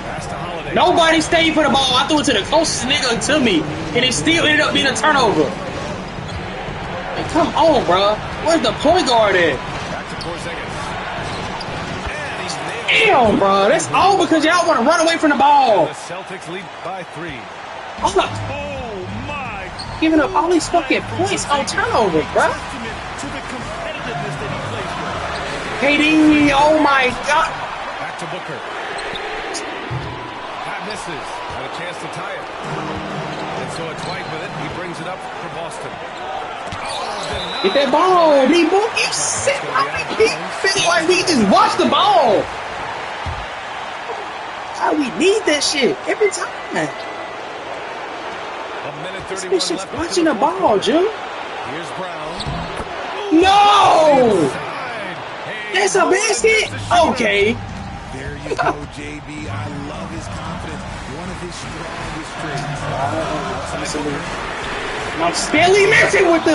Pass to Holiday. Nobody stayed for the ball. I threw it to the closest nigga to me, and it still ended up being a turnover. Hey, come on, bro. Where's the point guard at? Back to Porzingis. And he's nailed. Damn, bro. That's all because y'all want to run away from the ball. The Celtics lead by 3. Oh my. Giving up all these fucking points on turnovers, bro. To the competitiveness that he plays with. KD, oh my God. Back to Booker. That misses. Had a chance to tie it. And so it's White with it. He brings it up for Boston. Get that ball, D-Book. You sit like we feel like we just watch the ball. How we need that shit every time. This bitch just watching the ball, Jim. Here's Brown. No! That's a basket? Okay. There you go, JB. I love his confidence. One of his strongest traits. I'm steadily messing with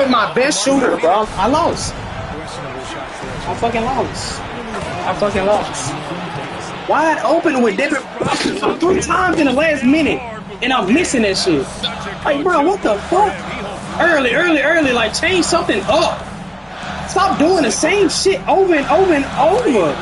my best shooter, bro. I lost. I fucking lost. Wide open with David 3 times in the last minute, and I'm missing that shit. Like, bro, what the fuck? Early, like, change something up. Stop doing the same shit over and over and over.